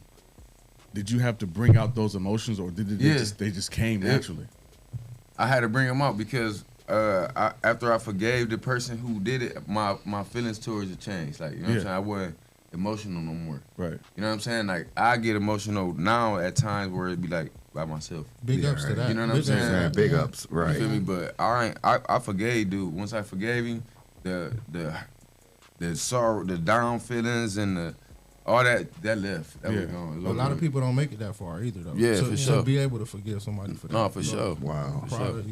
did you have to bring out those emotions, or did they just came naturally? I had to bring them out because after I forgave the person who did it, my feelings towards it changed. Like, you know what I'm saying? I wasn't emotional no more. Right. You know what I'm saying? Like, I get emotional now at times where it be like by myself. Big ups to that. You know what I'm saying? Big ups, right. You feel me? But I forgave dude. Once I forgave him, the sorrow, the down feelings, and all that left. That was gone. A lot of people don't make it that far either, though. Yeah, for sure. To be able to forgive somebody for that. No, for sure. Wow. For sure.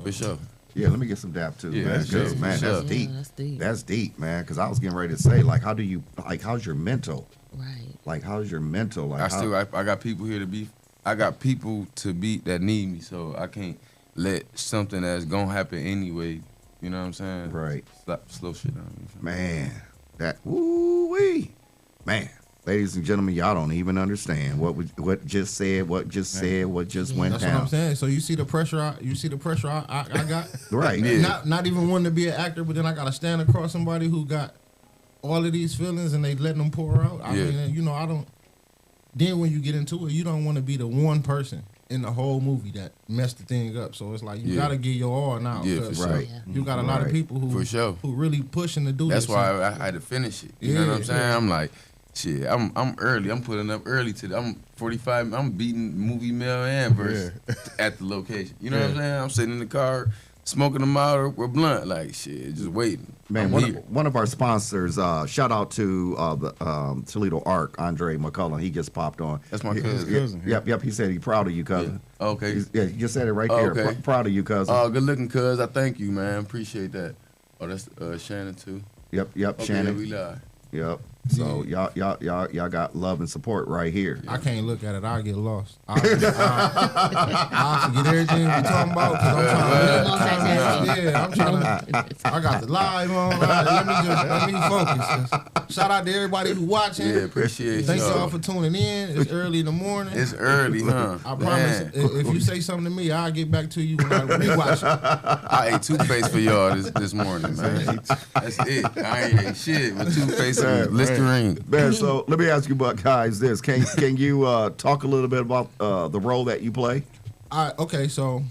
For sure. Yeah, let me get some dap too. Yeah, man. sure, 'Cause, man, sure. that's deep. Yeah, that's deep. That's deep, man. Because I was getting ready to say, like, how do you, like, how's your mental? Right. Like, how's your mental? Like, I got people here to be. I got people to be that need me, so I can't let something that's gonna happen anyway. You know what I'm saying? Right. Slow shit down. Man, that woo-wee. Man, ladies and gentlemen, y'all don't even understand what just said, what just said, what just went That's down. what I'm saying. So you see the pressure. I got. Right. Yeah. Not even wanting to be an actor, but then I gotta stand across somebody who got all of these feelings and they letting them pour out. I mean, you know, I don't. Then when you get into it, you don't want to be the one person in the whole movie that messed the thing up. So it's like you gotta give your all now. Yeah, for sure. You got a lot of people who For sure. who really pushing to do That's this. why I had to finish it. You know what I'm saying? Yeah. I'm like, shit. I'm early. I'm putting up early I'm 45. I'm beating movie mail and verse at the location. You know what I'm saying? I'm sitting in the car smoking them out or blunt, like shit, just waiting. Man, I'm one of our sponsors, shout out to the Toledo Arc, Andre McCullough. He just popped on. That's my cousin. Yep. He said he's proud of you, cousin. Yeah. Okay. Yeah, you just said it right there. Okay. Proud of you, cousin. Oh, good looking, cuz. I thank you, man. Appreciate that. Oh, that's Shannon too. Yep. Okay, Shannon. we live. Yep. So y'all got love and support right here. I can't look at it. I'll get lost. I'll forget everything we talking about. 'Cause I'm trying to. I got the live on. Let me focus. Shout out to everybody who watching. Yeah, appreciate Thanks y'all. y'all for tuning in. It's early in the morning. It's early, huh? I promise. If you say something to me, I'll get back to you when I rewatch it. I ate toothpaste for y'all this morning, man. That's it. I ain't ate shit with toothpaste and Listerine. Man, so let me ask you about guys this. Can you talk a little bit about the role that you play? Okay, so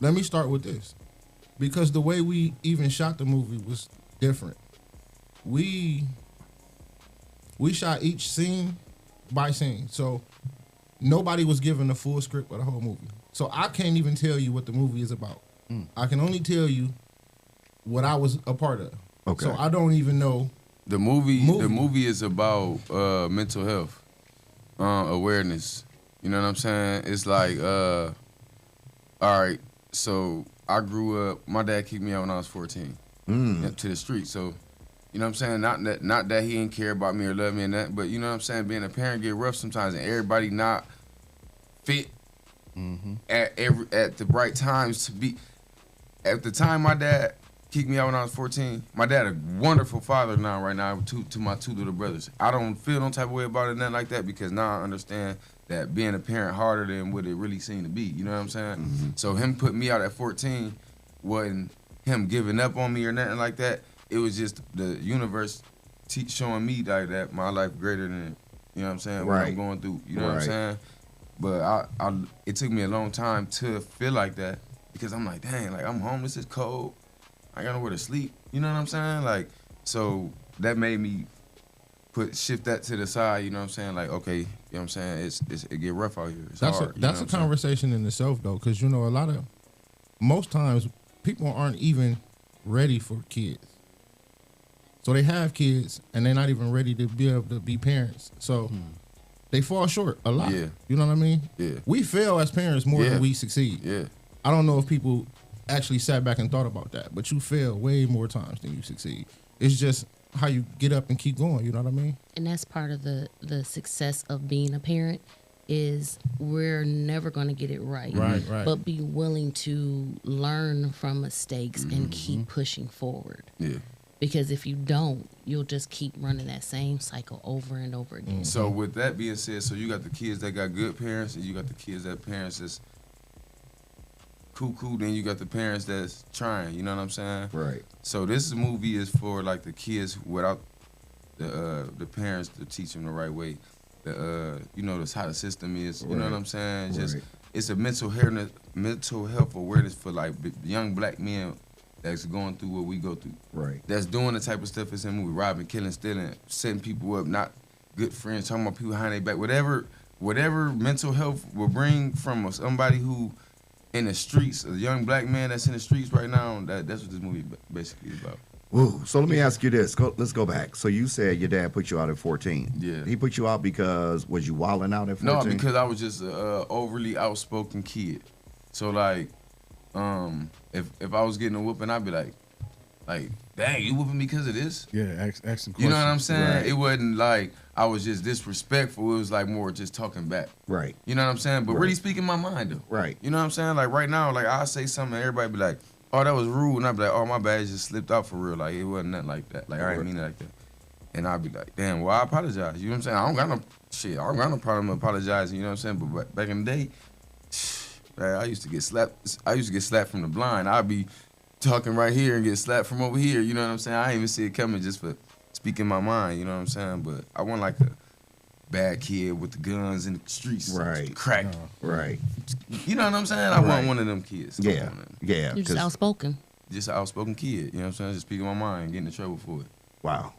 let me start with this. Because the way we even shot the movie was different. We shot each scene by scene. So nobody was given the full script of the whole movie. So I can't even tell you what the movie is about. I can only tell you what I was a part of. Okay. So I don't even know. The movie is about mental health, awareness. You know what I'm saying? It's like, all right, so I grew up, my dad kicked me out when I was 14 to the street. So, you know what I'm saying? Not that he didn't care about me or love me and that, but you know what I'm saying? Being a parent get rough sometimes and everybody not fit at the right times to be. At the time my dad kicked me out when I was 14. My dad a wonderful father right now to my two little brothers. I don't feel no type of way about it, nothing like that, because now I understand that being a parent harder than what it really seemed to be. You know what I'm saying? So him putting me out at 14 wasn't him giving up on me or nothing like that. It was just the universe showing me that my life greater than, you know what I'm saying, what I'm going through. You know what I'm saying? But it took me a long time to feel like that, because I'm like, dang, like I'm homeless, it's cold. I got nowhere to sleep. You know what I'm saying? Like, so that made me shift that to the side. You know what I'm saying? Like, okay, you know what I'm saying? It get rough out here. It's hard. That's a conversation in itself, though, because you know most times people aren't even ready for kids. So they have kids and they're not even ready to be able to be parents. So they fall short a lot. Yeah. You know what I mean? Yeah. We fail as parents more than we succeed. Yeah. I don't know if people actually sat back and thought about that, but you fail way more times than you succeed. It's just how you get up and keep going. You know what I mean? And that's part of the success of being a parent is we're never going to get it right. Right. But be willing to learn from mistakes and keep pushing forward. Yeah. Because if you don't, you'll just keep running that same cycle over and over again. So with that being said, so you got the kids that got good parents, and you got the kids that parents that's cool, then you got the parents that's trying, you know what I'm saying? Right. So this movie is for like the kids without the parents to teach them the right way. You know, that's how the system is. You know what I'm saying? Just it's a mental health awareness for like young black men that's going through what we go through. Right. That's doing the type of stuff that's in the movie, robbing, killing, stealing, setting people up, not good friends, talking about people behind their back. Whatever mental health will bring from somebody who in the streets, a young black man that's in the streets right now, that's what this movie basically is about. Ooh, so let me ask you this. Let's go back. So you said your dad put you out at 14. Yeah. He put you out because, was you wilding out at 14? No, because I was just an overly outspoken kid. So, like, if I was getting a whooping, I'd be like, dang, you whooping me because of this? Yeah, asking questions. You know what I'm saying? Right. It wasn't like I was just disrespectful. It was like more just talking back. Right. You know what I'm saying? But Right. really speaking my mind though. Right. You know what I'm saying? Like right now, like I say something, and everybody be like, "Oh, that was rude," and I'd be like, "Oh, my bad, it just slipped out for real. Like it wasn't nothing like that. Like I didn't mean it like that." And I'd be like, "Damn, well I apologize." You know what I'm saying? I don't got no problem apologizing. You know what I'm saying? But back in the day, man, I used to get slapped. I used to get slapped from the blind. I'd be talking right here and get slapped from over here. You know what I'm saying? I didn't even see it coming just for speaking my mind. You know what I'm saying? But I wasn't like a bad kid with the guns in the streets, Right. crack. Right. You know what I'm saying? I wasn't one of them kids. Yeah. Yeah. You're just 'cause- outspoken. Just an outspoken kid. You know what I'm saying? Just speaking my mind, getting in trouble for it. Wow.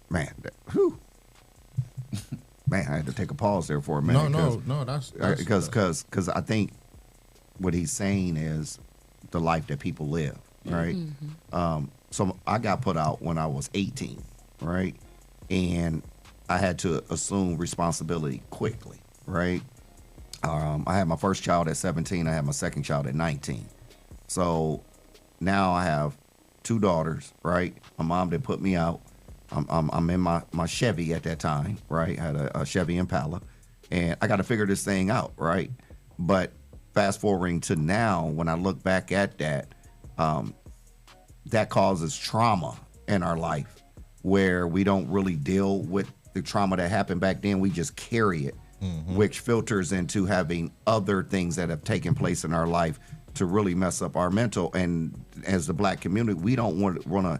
Man. Whew. Man, I had to take a pause there for a minute. No, that's Because I think what he's saying is the life that people live, right? So I got put out when I was 18, right? And I had to assume responsibility quickly, right? I had my first child at 17. I had my second child at 19. So now I have 2 daughters, right? My mom did put me out. I'm in my Chevy at that time, right? I had a Chevy Impala, and I got to figure this thing out, right? But fast forwarding to now, when I look back at that, that causes trauma in our life where we don't really deal with the trauma that happened back then. We just carry it, which filters into having other things that have taken place in our life to really mess up our mental. And as the Black community, we don't want to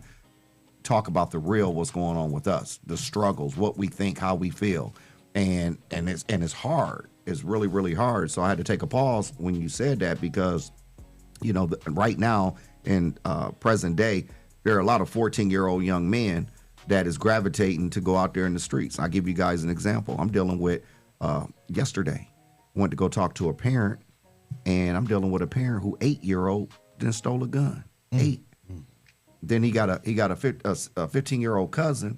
talk about the real, what's going on with us, the struggles, what we think, how we feel, and it's hard. It's really, really hard. So I had to take a pause when you said that because, you know, right now in present day, there are a lot of 14-year-old young men that is gravitating to go out there in the streets. I'll give you guys an example. I'm dealing with yesterday. Went to go talk to a parent, and I'm dealing with a parent who 8-year-old then stole a gun. 8. Then he got a 15-year-old cousin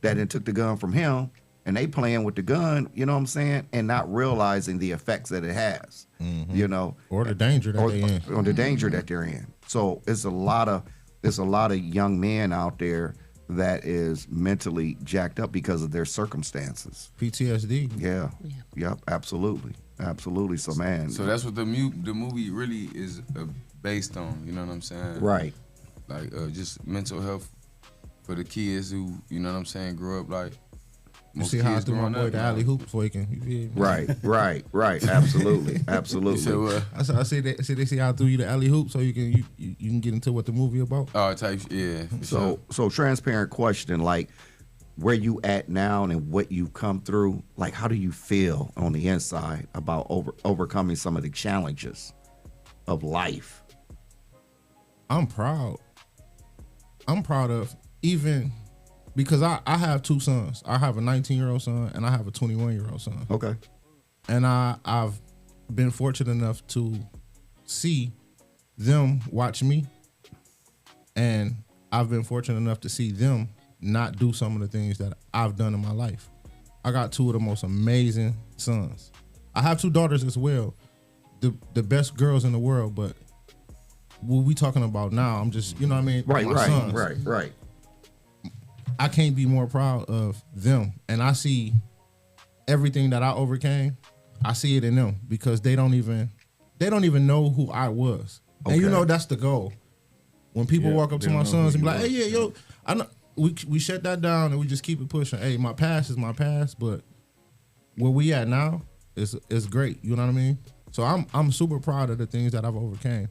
that then took the gun from him, and they playing with the gun, you know what I'm saying, and not realizing the effects that it has, you know, or the danger that they're in, or the danger that they're in. So it's a lot of young men out there that is mentally jacked up because of their circumstances. PTSD. Yeah. Yep. Absolutely. So man. So that's what the movie really is based on. You know what I'm saying? Right. Like just mental health for the kids who, you know what I'm saying, grow up like. You see how I threw my boy the alley hoop before he can. You feel me? Right. Absolutely. I say they see how I threw you the alley hoop so you can get into what the movie about. Oh, yeah. So transparent question, like where you at now and what you've come through, like how do you feel on the inside about overcoming some of the challenges of life? I'm proud of even. Because I have 2 sons. I have a 19-year-old son and I have a 21-year-old son. Okay. And I've been fortunate enough to see them watch me. And I've been fortunate enough to see them not do some of the things that I've done in my life. I got 2 of the most amazing sons. I have 2 daughters as well. The best girls in the world, but what we talking about now, I'm just, you know what I mean? Right. I can't be more proud of them. And I see everything that I overcame, I see it in them because they don't even know who I was. Okay. And you know that's the goal. When people walk up to my sons and be like, "Hey, yeah, yo," I know we shut that down and we just keep it pushing. Hey, my past is my past, but where we at now is great. You know what I mean? So I'm super proud of the things that I've overcame.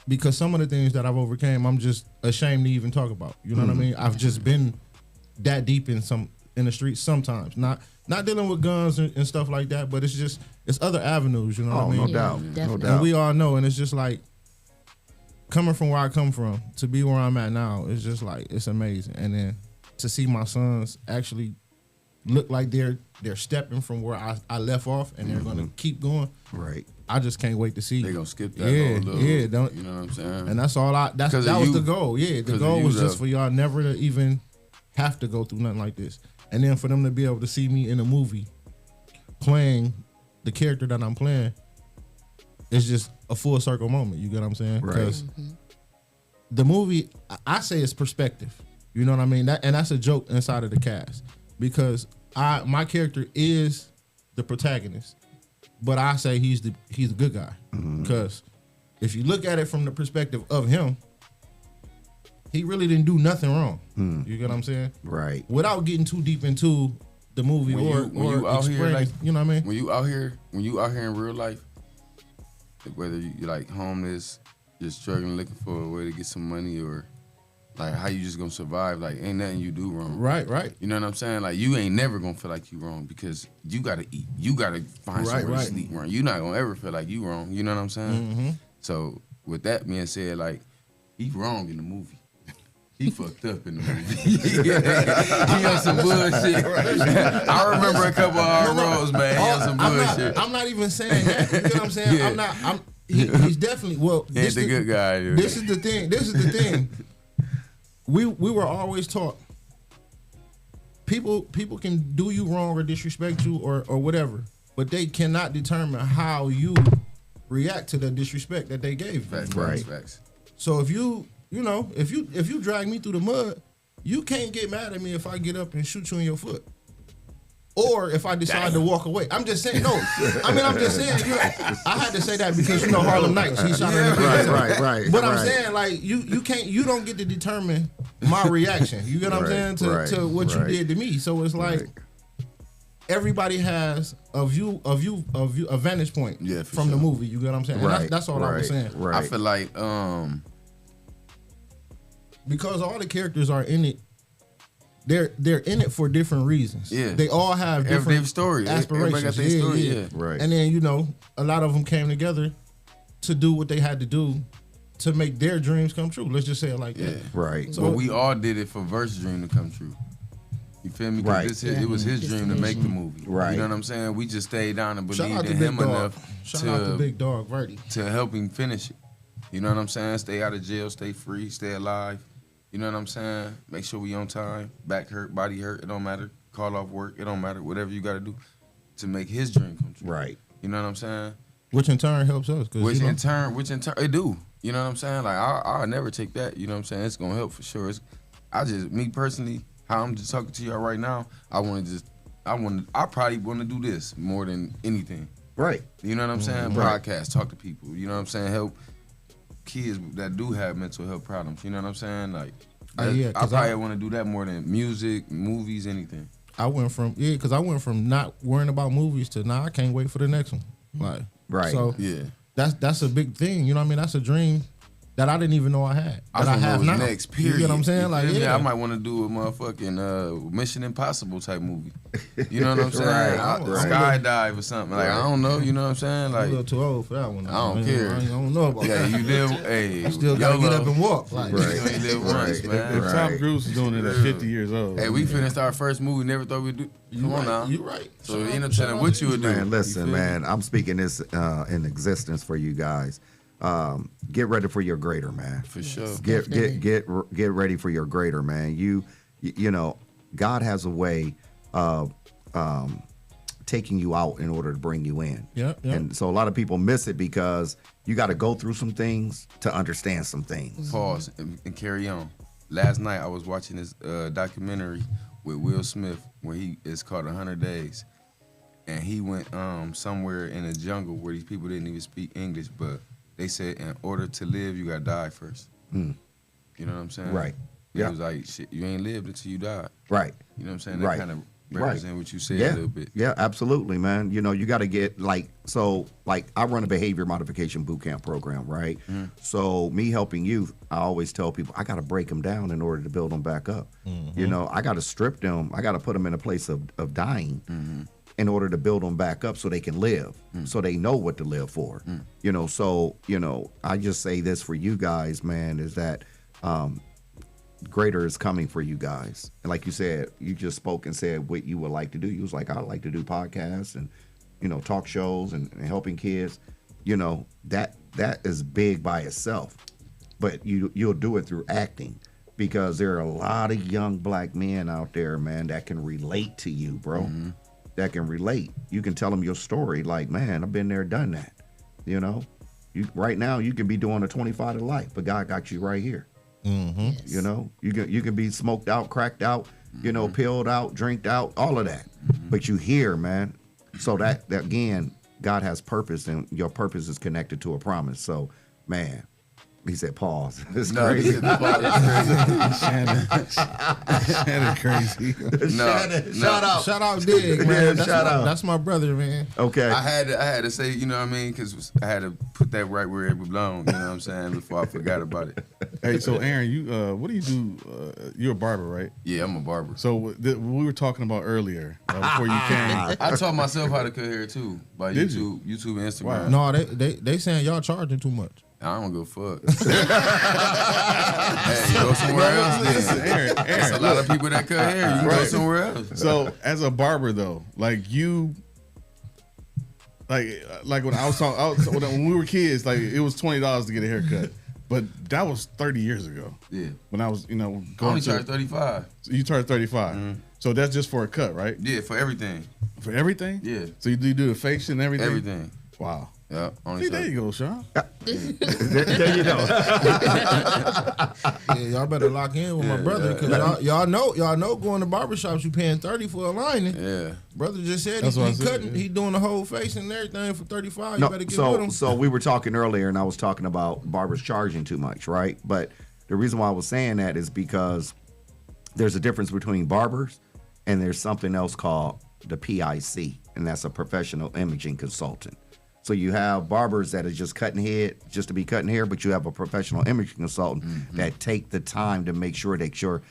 Because some of the things that I've overcame, I'm just ashamed to even talk about. You know what I mean? I've just been that deep in the streets sometimes. Not dealing with guns and stuff like that, but it's other avenues. You know what I mean? No doubt. And we all know, and it's just like coming from where I come from to be where I'm at now. It's just like it's amazing. And then to see my sons actually look like they're stepping from where I left off, and they're gonna keep going. Right. I just can't wait to see. They gonna skip that whole little, you know what I'm saying? And that's all that was the goal. Yeah, the goal was just for y'all never to even have to go through nothing like this. And then for them to be able to see me in a movie playing the character that I'm playing, it's just a full circle moment. You get what I'm saying? Right. Because the movie, I say it's perspective. You know what I mean? That's a joke inside of the cast because my character is the protagonist, but I say he's the good guy because if you look at it from the perspective of him, he really didn't do nothing wrong. You get what I'm saying? Right. Without getting too deep into the movie when you out here, like, you know what I mean? When you out here in real life, whether you're like homeless, just struggling, looking for a way to get some money, or like how you just gonna survive, like ain't nothing you do wrong. Right. You know what I'm saying? Like you ain't never gonna feel like you wrong because you gotta eat. You gotta find somewhere to sleep. Right? You're not gonna ever feel like you wrong. You know what I'm saying? So with that being said, like he wrong in the movie. He fucked up in the movie. He on some bullshit. I remember a couple of our roles, man. He on some bullshit. I'm not even saying that. You know what I'm saying? Yeah. He's definitely He's the good guy. Dude. This is the thing. We were always taught people can do you wrong or disrespect you or whatever, but they cannot determine how you react to the disrespect that they gave you. Facts. So if you drag me through the mud, you can't get mad at me if I get up and shoot you in your foot. Or if I decide to walk away. I'm just saying, no. I'm just saying, I had to say that because Harlem Nights. He shot her in the face. Right. But I'm saying, like, you don't get to determine my reaction. You get what I'm saying? To what you did to me. So it's like everybody has a vantage point from the movie. You get what I'm saying? And that's all I was saying. Right. I feel like because all the characters are in it, they're in it for different reasons. Yeah, they all have different story. aspirations. Everybody got their story. Yeah, right. And then a lot of them came together to do what they had to do to make their dreams come true. Let's just say it like that. Right. So we all did it for Verse's dream to come true. You feel me? Because it was his dream to make the movie. Right. You know what I'm saying? We just stayed down and believed in Big him Dog. enough Shout out to Big Dog, Verdi. to help him finish it. You know what I'm saying? Stay out of jail, stay free, stay alive. You know what I'm saying? Make sure we on time. Back hurt, body hurt, it don't matter. Call off work, it don't matter. Whatever you got to do to make his dream come true. Right. You know what I'm saying? Which in turn helps us. Which in turn, it do. You know what I'm saying? Like I'll never take that. You know what I'm saying? It's gonna help for sure. Me personally, how I'm just talking to y'all right now, I probably want to do this more than anything. Right. You know what I'm saying? Broadcast, talk to people. You know what I'm saying? Help kids that do have mental health problems. You know what I'm saying? Like, I probably want to do that more than music, movies, anything. I went from not worrying about movies to I can't wait for the next one. Like, right. So yeah, that's a big thing. You know what I mean? That's a dream that I didn't even know I had. That I have now. Next, period. You know what I'm saying? Like, I might want to do a motherfucking Mission Impossible type movie. You know what I'm saying? Skydive or something. Like, I don't know. You know what I'm saying? Like, I'm a little too old for that one. I don't care. I don't know about that. Yeah, you live. Hey, still gotta get up and walk. Like, you only live once, man. If Tom Cruise is doing it at 50 years old. Hey, we finished our first movie. Never thought we'd do. Come on now. You right. So you end up telling what you would do. Man, listen, man. I'm speaking this in existence for you guys. Get ready for your greater, man. For sure. Get ready for your greater, man. You know, God has a way of taking you out in order to bring you in. Yeah. And so a lot of people miss it because you got to go through some things to understand some things. Pause and carry on. Last night I was watching this documentary with Will Smith where it's called 100 Days. And he went somewhere in a jungle where these people didn't even speak English, but they said in order to live, you gotta die first. You know what I'm saying? Right. Yeah. It was like, shit, you ain't lived until you died. Right. You know what I'm saying? That kind of represent what you said a little bit. Yeah, absolutely, man. You know, you got to get I run a behavior modification boot camp program, right? So me helping youth, I always tell people I got to break them down in order to build them back up. You know, I got to strip them. I got to put them in a place of dying. In order to build them back up so they can live, so they know what to live for. You know, so, you know, I just say this for you guys, man, is that greater is coming for you guys. And like you said, you just spoke and said what you would like to do. You was like, I'd like to do podcasts and, you know, talk shows and helping kids. You know, that is big by itself. But you'll do it through acting because there are a lot of young black men out there, man, that can relate to you, bro. That can relate. You can tell them your story like, man, I've been there, done that, you know? right now you can be doing a 25 to life, but God got you right here. Mm-hmm. You know, you can be smoked out, cracked out, you know, pilled out, drinked out, all of that. But you here, man. So that again, God has purpose, and your purpose is connected to a promise. So, man, he said, pause. It's crazy. Shannon crazy. Shout out, Dig, man. Shout out. That's my brother, man. Okay. I had to say, you know what I mean, because I had to put that right where it belonged. You know what I'm saying? Before I forgot about it. Hey, so Aaron, you what do you do? You're a barber, right? Yeah, I'm a barber. So we were talking about earlier before you came. I taught myself how to cut hair too by Did YouTube and Instagram. No, they saying y'all charging too much. I don't give a fuck. Hey, you go somewhere else. Listen, Aaron, There's a lot of people that cut hair. You can go somewhere else. So as a barber though, like you, like when I was talking, when we were kids, like it was $20 to get a haircut. But that was 30 years ago. Yeah. When I was, going I only charge $35. So you charge $35. So that's just for a cut, right? Yeah, for everything. For everything? Yeah. So you do the face and everything? Everything. Wow. Yeah. See, there you go, Shawn. There you go. Yeah, y'all better lock in with my brother, because y'all know going to barbershops you paying 30 for a lining. Yeah. Brother just said That's what I he said, cutting, yeah. he doing the whole face and everything for 35. No, You better get with him. so we were talking earlier, and I was talking about barbers charging too much, right? But the reason why I was saying that is because there's a difference between barbers, and there's something else called the PIC, and that's a professional imaging consultant. So you have barbers that are just cutting hair, just to be cutting hair, but you have a professional imaging consultant that take the time to make sure that your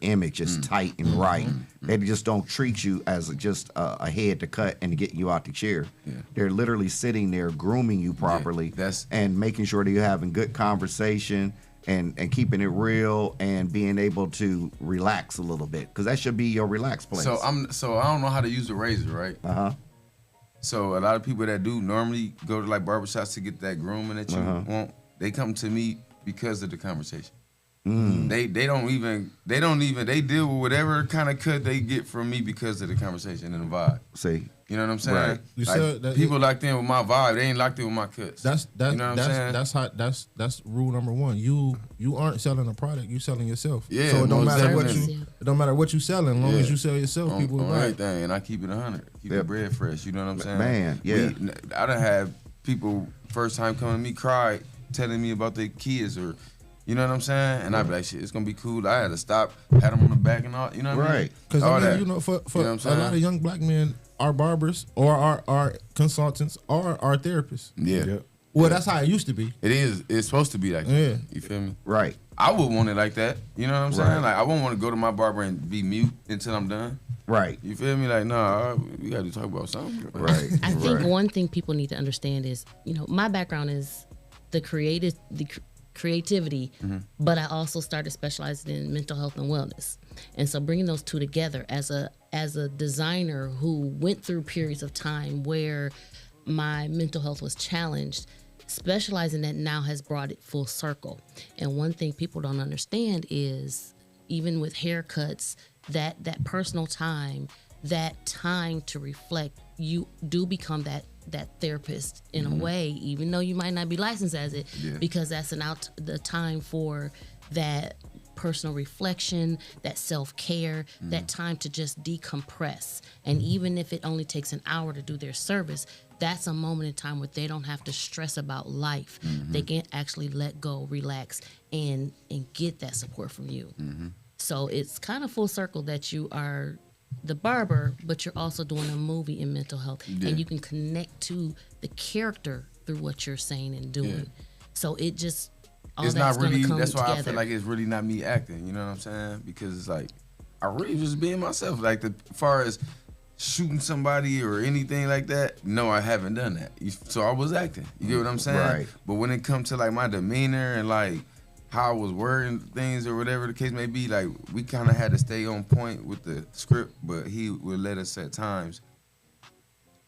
image is tight and right. They just don't treat you as just a head to cut and to get you out the chair. Yeah. They're literally sitting there grooming you properly and making sure that you're having good conversation and keeping it real and being able to relax a little bit, because that should be your relaxed place. So I don't know how to use a razor, right? So a lot of people that do normally go to like barbershops to get that grooming that you want, they come to me because of the conversation. They deal with whatever kind of cut they get from me because of the conversation and the vibe. See, you know what I'm saying? Right. You Like, said that people locked in with my vibe. They ain't locked in with my cuts. That's you know what I'm saying? That's rule number one. You aren't selling a product, you selling yourself. Yeah, So it don't most matter what definitely. it don't matter what you selling, as long as you sell yourself, people will on buy it. everything, and I keep it 100. Keep the bread fresh. You know what I'm saying? Man, yeah. I done had people first time coming to me cry, telling me about their kids or. You know what I'm saying? And I'd be like, shit, it's gonna be cool. I had to stop, pat them on the back and all. You know what I mean? Right. Because All I mean, that. you know, for You know what I'm a lot saying? of young black men are barbers or are consultants or are therapists. Yeah. Well, that's how it used to be. It is. It's supposed to be like that. Yeah. You feel me? Right. I would want it like that. You know what I'm saying? Right. Like I wouldn't want to go to my barber and be mute until I'm done. Right. You feel me? Like, nah, we got to talk about something. Right. I think Right. one thing people need to understand is, my background is the creativity, but I also started specializing in mental health and wellness. And so bringing those two together as a designer who went through periods of time where my mental health was challenged, specializing that now has brought it full circle. And one thing people don't understand is, even with haircuts, that personal time, that time to reflect, you do become that therapist in a way, even though you might not be licensed as it, because that's the time for that personal reflection, that self-care, that time to just decompress. And even if it only takes an hour to do their service, that's a moment in time where they don't have to stress about life. They can actually let go, relax, and get that support from you. So it's kind of full circle that you are the barber, but you're also doing a movie in mental health, and you can connect to the character through what you're saying and doing. So it just all It's that's not really. come That's why together. I feel like it's really not me acting. You know what I'm saying? Because it's like I really just being myself. Like as far as shooting somebody or anything like that, no, I haven't done that. So I was acting. You get what I'm saying? Right. But when it comes to like my demeanor and like how I was wording things or whatever the case may be, like we kind of had to stay on point with the script, but he would let us at times.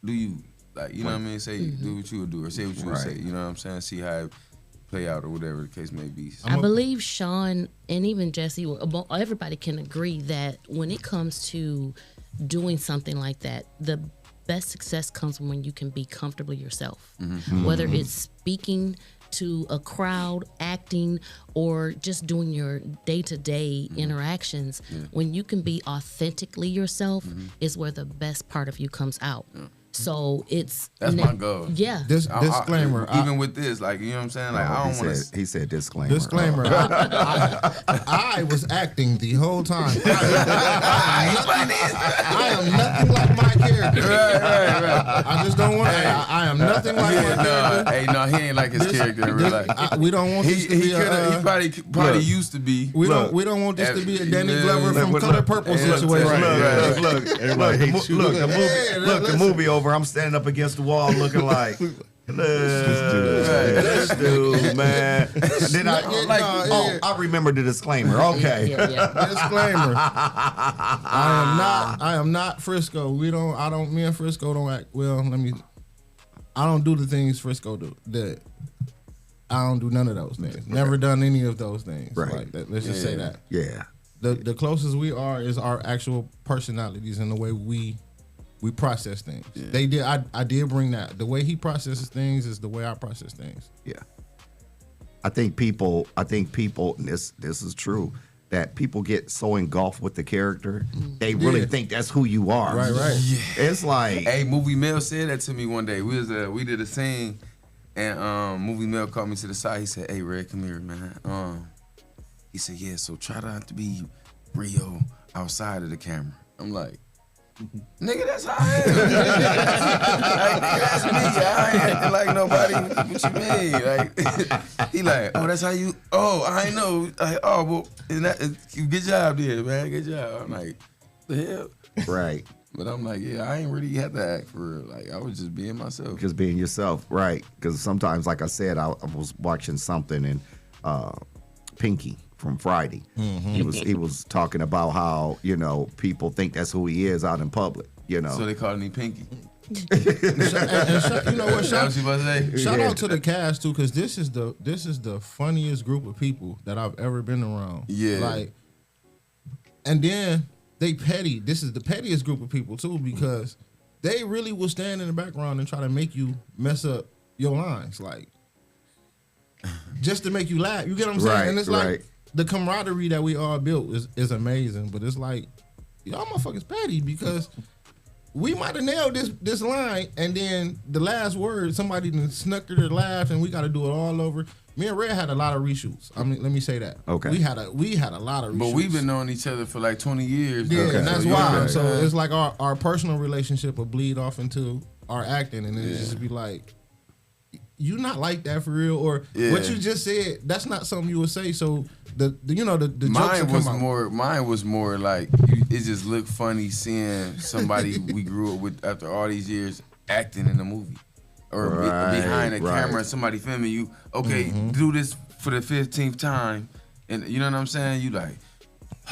Do you like you know what I mean? Say do what you would do or say what you would say. You know what I'm saying? See how it play out or whatever the case may be. I believe Shawn and even Jesse, everybody can agree that when it comes to doing something like that, the best success comes when you can be comfortably yourself. Mm-hmm. Whether it's speaking to a crowd, acting, or just doing your day-to-day interactions, when you can be authentically yourself is where the best part of you comes out. So that's my goal. Yeah. Disclaimer. Even with this, like, you know what I'm saying? Like, I don't want to. He said disclaimer. Disclaimer. I was acting the whole time. I am nothing like my character. Right. I just don't want. I am nothing like my character. Hey, no, he ain't like his character in real life. We don't want this to be. He probably used to be. We don't want this to be a Danny Glover from Color Purple situation. Look, the movie over. I'm standing up against the wall looking like this dude, man. Then I remember the disclaimer. Okay. Disclaimer. I am not Frisco. Me and Frisco don't act well. I don't do the things Frisco do. I don't do none of those things. Never done any of those things. Right. Like that. Let's just say that. Yeah. The closest we are is our actual personalities and the way we process things. Yeah. I did bring that. The way he processes things is the way I process things. Yeah. I think people, and this is true, that people get so engulfed with the character, they really think that's who you are. Right. Yeah. It's like, hey, Movie Mel said that to me one day. We did a scene, and Movie Mel called me to the side. He said, "Hey, Red, come here, man." He said, "Yeah, so try not to be real outside of the camera." I'm like, nigga, that's how I am. Like, nigga, that's me. I ain't acting like nobody. What you mean? Like, he like, oh, that's how you. Oh, I ain't know. Like, oh, well, good job, there, man. Good job. I'm like, the hell. Right. But I'm like, yeah, I ain't really had to act for real. Like, I was just being myself. Just being yourself, right? Because sometimes, like I said, I was watching something and Pinky from Friday. Mm-hmm. He was talking about how, people think that's who he is out in public, So they called me Pinky. and you know what? Shout Yeah. out to the cast too, because this is the funniest group of people that I've ever been around. Yeah. Like, and then they petty. This is the pettiest group of people too, because they really will stand in the background and try to make you mess up your lines, like just to make you laugh. You get what I'm saying? Right, And it's right. like the camaraderie that we all built is amazing, but it's like y'all motherfuckers petty because we might have nailed this line, and then the last word somebody done snuck her to laugh, and we got to do it all over. Me and Red had a lot of reshoots. I mean, let me say that. Okay. We had a lot of reshoots. But we've been knowing each other for like 20 years. Yeah, Okay. and that's So, why. yeah. So it's like our personal relationship will bleed off into our acting, and it just be like, you not like that for real, or what you just said, that's not something you would say. So the mine jokes was more. Mine was more like it just looked funny seeing somebody we grew up with after all these years acting in a movie or behind a camera, somebody filming you. Okay, do this for the 15th time, and you know what I'm saying. You like,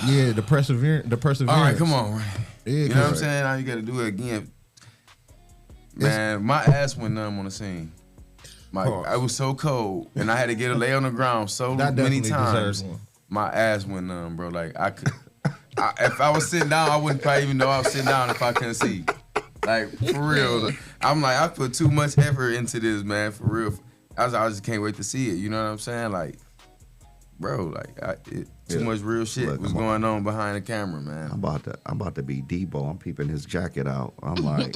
the perseverance. all right, come on, Yeah, you know what I'm saying. Now you got to do it again. Man, my ass went numb on the scene. I was so cold, and I had to get a lay on the ground so many times. My ass went numb, bro. Like if I was sitting down, I wouldn't probably even know I was sitting down if I couldn't see. Like for real, I'm like I put too much effort into this, man. For real, I just can't wait to see it. You know what I'm saying? Like, bro, like too much real shit was going on behind the camera, man. I'm about to be Debo. I'm peeping his jacket out. I'm like.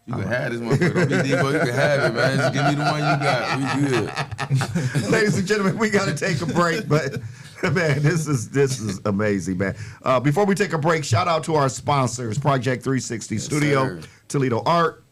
You can have this motherfucker. Don't be Debo. You can have it, man. Just give me the one you got. We good. Ladies and gentlemen, we got to take a break, but man, this is amazing, man. Before we take a break, shout out to our sponsors: Project 360 Studio, Toledo Art,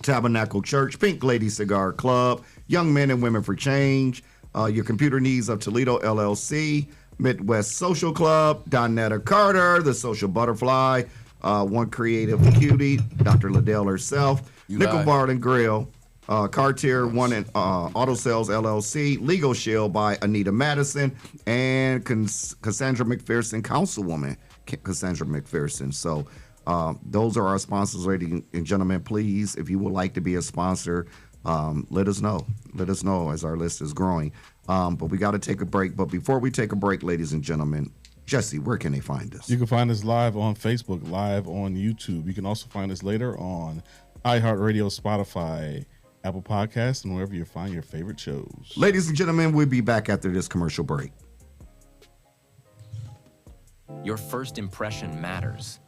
Tabernacle Church, Pink Lady Cigar Club, Young Men and Women for Change, Your Computer Needs of Toledo LLC, Midwest Social Club, Donetta Carter, The Social Butterfly, One Creative Cutie, Dr. Ladale herself, Nickel Bar and Grill, Cartier One and Auto Sales LLC, Legal Shield by Anita Madison, and Cassandra McPherson, Councilwoman Cassandra McPherson. So those are our sponsors, ladies and gentlemen. Please, if you would like to be a sponsor, let us know. Let us know as our list is growing. But we got to take a break. But before we take a break, ladies and gentlemen, Jesse, where can they find us? You can find us live on Facebook, live on YouTube. You can also find us later on iHeartRadio, Spotify, Apple Podcasts, and wherever you find your favorite shows. Ladies and gentlemen, we'll be back after this commercial break. Your first impression matters.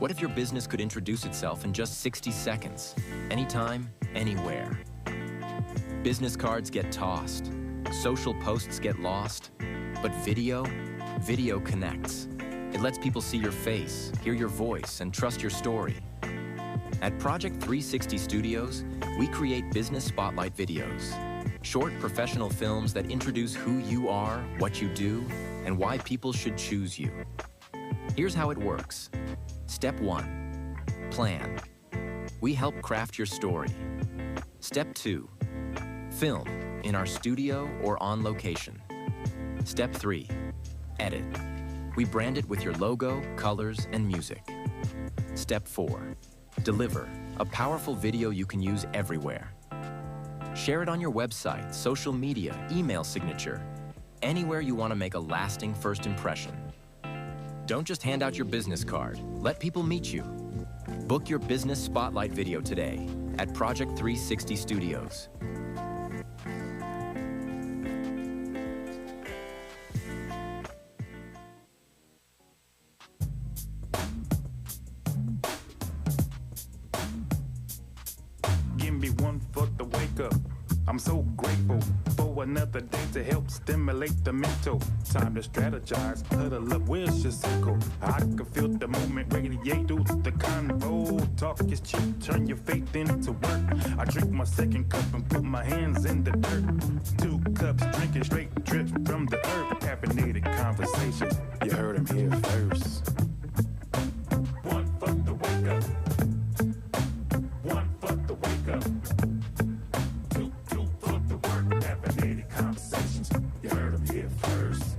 What if your business could introduce itself in just 60 seconds? Anytime, anywhere. Business cards get tossed. Social posts get lost. But video connects. It lets people see your face, hear your voice, and trust your story. At Project 360 Studios, we create business spotlight videos. Short professional films that introduce who you are, what you do, and why people should choose you. Here's how it works. Step 1, plan. We help craft your story. Step 2, film in our studio or on location. Step 3, edit. We brand it with your logo, colors, and music. Step 4, deliver a powerful video you can use everywhere. Share it on your website, social media, email signature, anywhere you want to make a lasting first impression. Don't just hand out your business card. Let people meet you. Book your business spotlight video today at Project 360 Studios. Give me one foot to wake up. I'm so grateful for another day to help stimulate the mental. Time to strategize, huddle up, where's your circle? I can feel the moment radiate through the convo. Talk is cheap, turn your faith into work. I drink my second cup and put my hands in the dirt. 2 cups, drinking straight drips from the earth. Caffeinated conversation, you heard him here first. One foot to wake up. One foot to wake up. You heard him here first.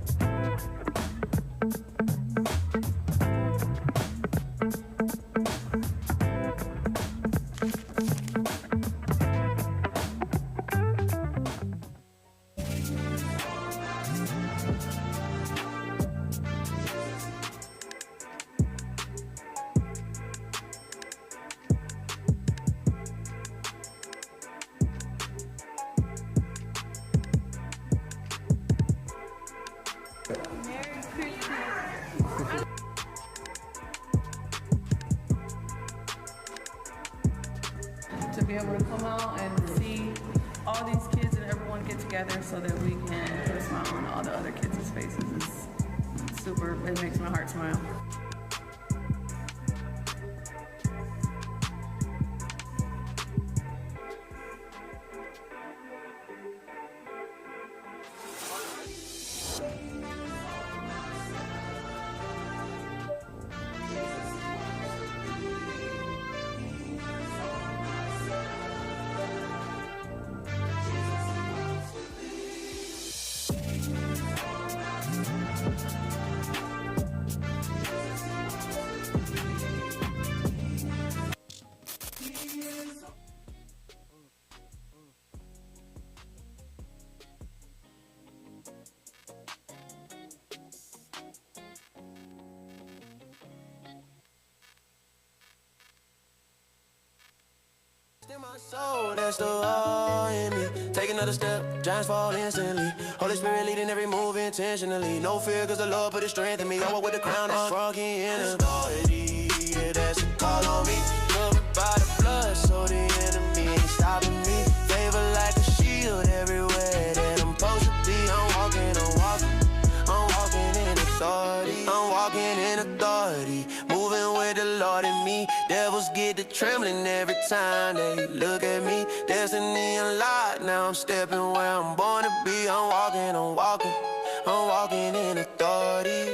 To be able to come out and see all these kids and everyone get together so that we can put a smile on all the other kids' faces is super, it makes my heart smile. In my soul, that's the all in me. Take another step, giants fall instantly. Holy Spirit leading every move intentionally. No fear, cause the Lord put his strength in me. I walk with the crown that's rocky in authority. Yeah, that's a call on me. Covered by the blood, so the enemy ain't stopping me. Favor like a shield everywhere that I'm supposed to be. I'm walking in authority. I'm walking in authority. Moving with the Lord in me. Devils get to trembling every time they look at me. Destiny unlocked, now I'm stepping where I'm born to be. I'm walking in authority.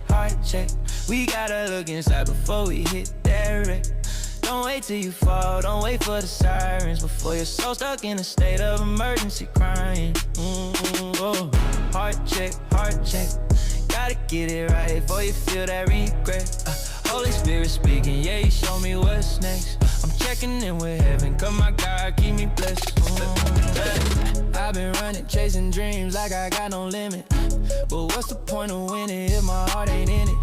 Heart check. We gotta look inside before we hit that wreck. Don't wait till you fall, don't wait for the sirens before you're so stuck in a state of emergency crying. Oh. Heart check, gotta get it right before you feel that regret. Holy Spirit speaking, yeah, you show me what's next. I'm checking in with heaven, cause my God keep me blessed. I've been running, chasing dreams like I got no limit. But what's the point of winning if my heart ain't in it?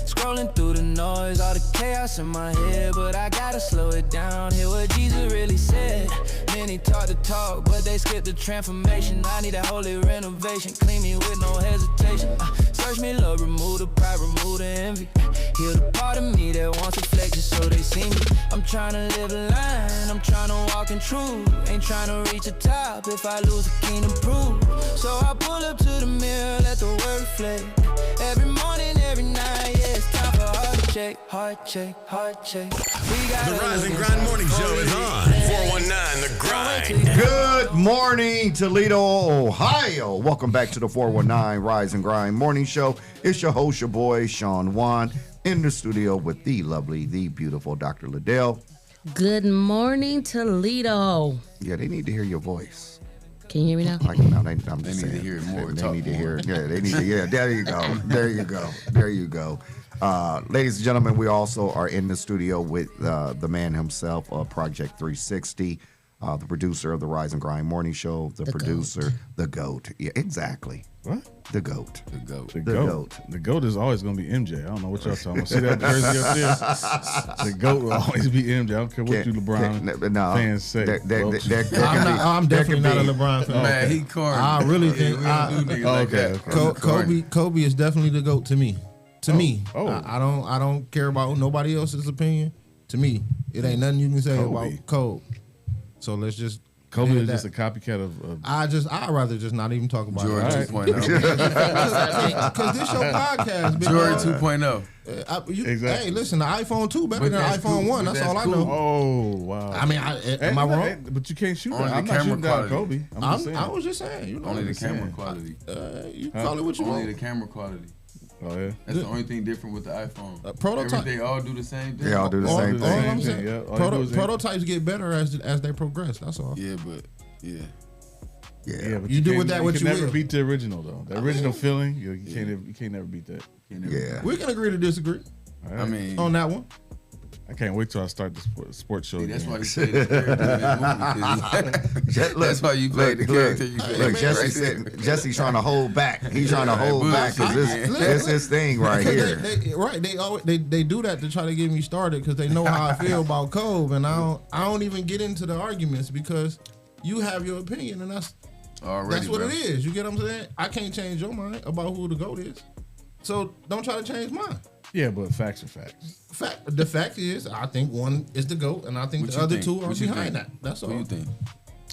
Scrolling through the noise, all the chaos in my head, but I gotta slow it down, hear what Jesus really said. Many talk the talk, but they skip the transformation. I need a holy renovation, clean me with no hesitation. Search me, Lord, remove the pride, remove the envy. Heal the part of me that wants to flex just so they see me. I'm trying to live a line, I'm trying to walk in truth. Ain't trying to reach the top if I lose the kingdom proof. So I pull up to the mirror, let the word reflect. Every morning, every night, yeah, it's time for heart check. We got The Rise and Grind Morning Show is on. 419 The Grind. Good morning, Toledo, Ohio. Welcome back to the 419 Rise and Grind Morning Show. It's your host, your boy, Shawn Wan, in the studio with the lovely, the beautiful Dr. Ladale. Good morning, Toledo. Yeah, they need to hear your voice. Can you hear me now? Like, no, I'm just They need saying. to hear it more. They need to hear it. Yeah, they need to. Yeah, there you go. There you go. Ladies and gentlemen, we also are in the studio with the man himself, Project 360, the producer of the Rise and Grind Morning Show, the producer, the GOAT. Yeah, exactly. What? The GOAT. The GOAT. The GOAT. The GOAT is always going to be MJ. I don't know what y'all talking about. See that jersey up there? The GOAT will always be MJ. I don't care what you LeBron fans say. I'm definitely not a LeBron fan. Man, he corny. I really think Kobe is definitely the GOAT to me. I don't care about nobody else's opinion. To me, it ain't nothing you can say about Kobe. So let's just. Kobe is just a copycat of. I'd rather just not even talk about Jordan it. 2.0. Because this your podcast, big Jordan dog. 2.0. Exactly. Hey, listen, the iPhone 2 better than iPhone 1. That's all I know. Oh, wow. I mean, am I wrong? But you can't shoot Only that. I'm the not camera shooting down quality. Kobe. I was just saying. You know, Only the camera quality. You call it what you want. Only the camera quality. Oh, yeah. That's the only thing different with the iPhone. Prototype. They all do the same thing. They all do the same All thing. I'm saying, Yeah. prototypes get better as they progress. That's all. Yeah, but yeah. Yeah. But you do with that what you never will. beat the original though. The original feeling, you can't never beat that. Yeah. We can agree to disagree. Right. I mean, on that one. I can't wait till I start the sports show. That's again. why you played the character in this movie. That's why you played the character. Look, Jesse's trying to hold back. He's trying to hold back because this his thing right here. They do that to try to get me started because they know how I feel about Kobe, and I don't even get into the arguments because you have your opinion, and that's what it is. You get what I'm saying? I can't change your mind about who the GOAT is, so don't try to change mine. Yeah, but facts are facts. The fact is, I think one is the GOAT, and I think the other two are behind that. That's all. What do you think?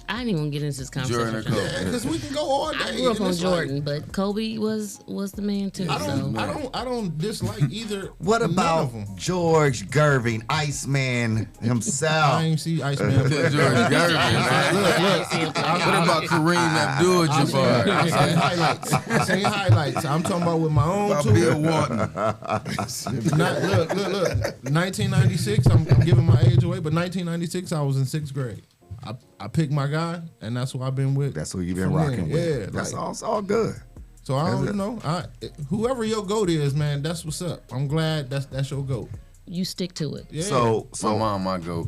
I didn't even get into this conversation. Jordan or Kobe? Because we can go all day. I grew up on Jordan, but Kobe was the man too. I don't dislike either. What about George Gervin, Iceman himself? I ain't see Iceman. George Gervin. Look. What about Kareem Abdul-Jabbar? I seen highlights. I'm talking about with my own two. Bill Walton. Look. 1996. I'm giving my age away, but 1996, I was in 6th grade. I picked my guy, and that's who I've been with. That's who you've been rocking with. Yeah, that's all good. So I don't know. Whoever your GOAT is, man, that's what's up. I'm glad that's your GOAT. You stick to it. Yeah. So my mom, my GOAT.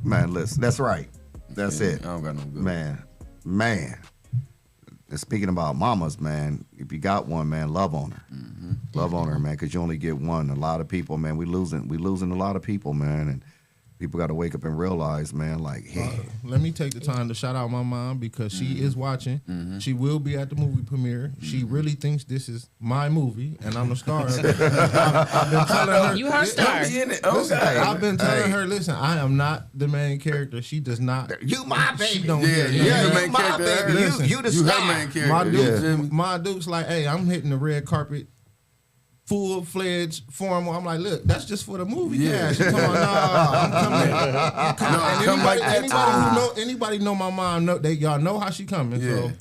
Man, listen, that's right. That's it. I don't got no GOAT. Man. And speaking about mamas, man, if you got one, man, love on her. Mm-hmm. Love on her, man, because you only get one. A lot of people, man, we losing a lot of people, man, and people got to wake up and realize, man, like, hey. Let me take the time to shout out my mom because she is watching. Mm-hmm. She will be at the movie premiere. She really thinks this is my movie, and I'm the star. I've been telling her. You her star. Listen, I've been telling her, listen, I am not the main character. She does not. You my baby. She don't Yeah, get you it. the main my character. baby. Listen, You the You star. her main character. My dude's like, hey, I'm hitting the red carpet. Full-fledged formal. I'm like, look, that's just for the movie. Yeah. She talking about, I'm coming. And anybody know my mom? Y'all know how she coming. Yeah. So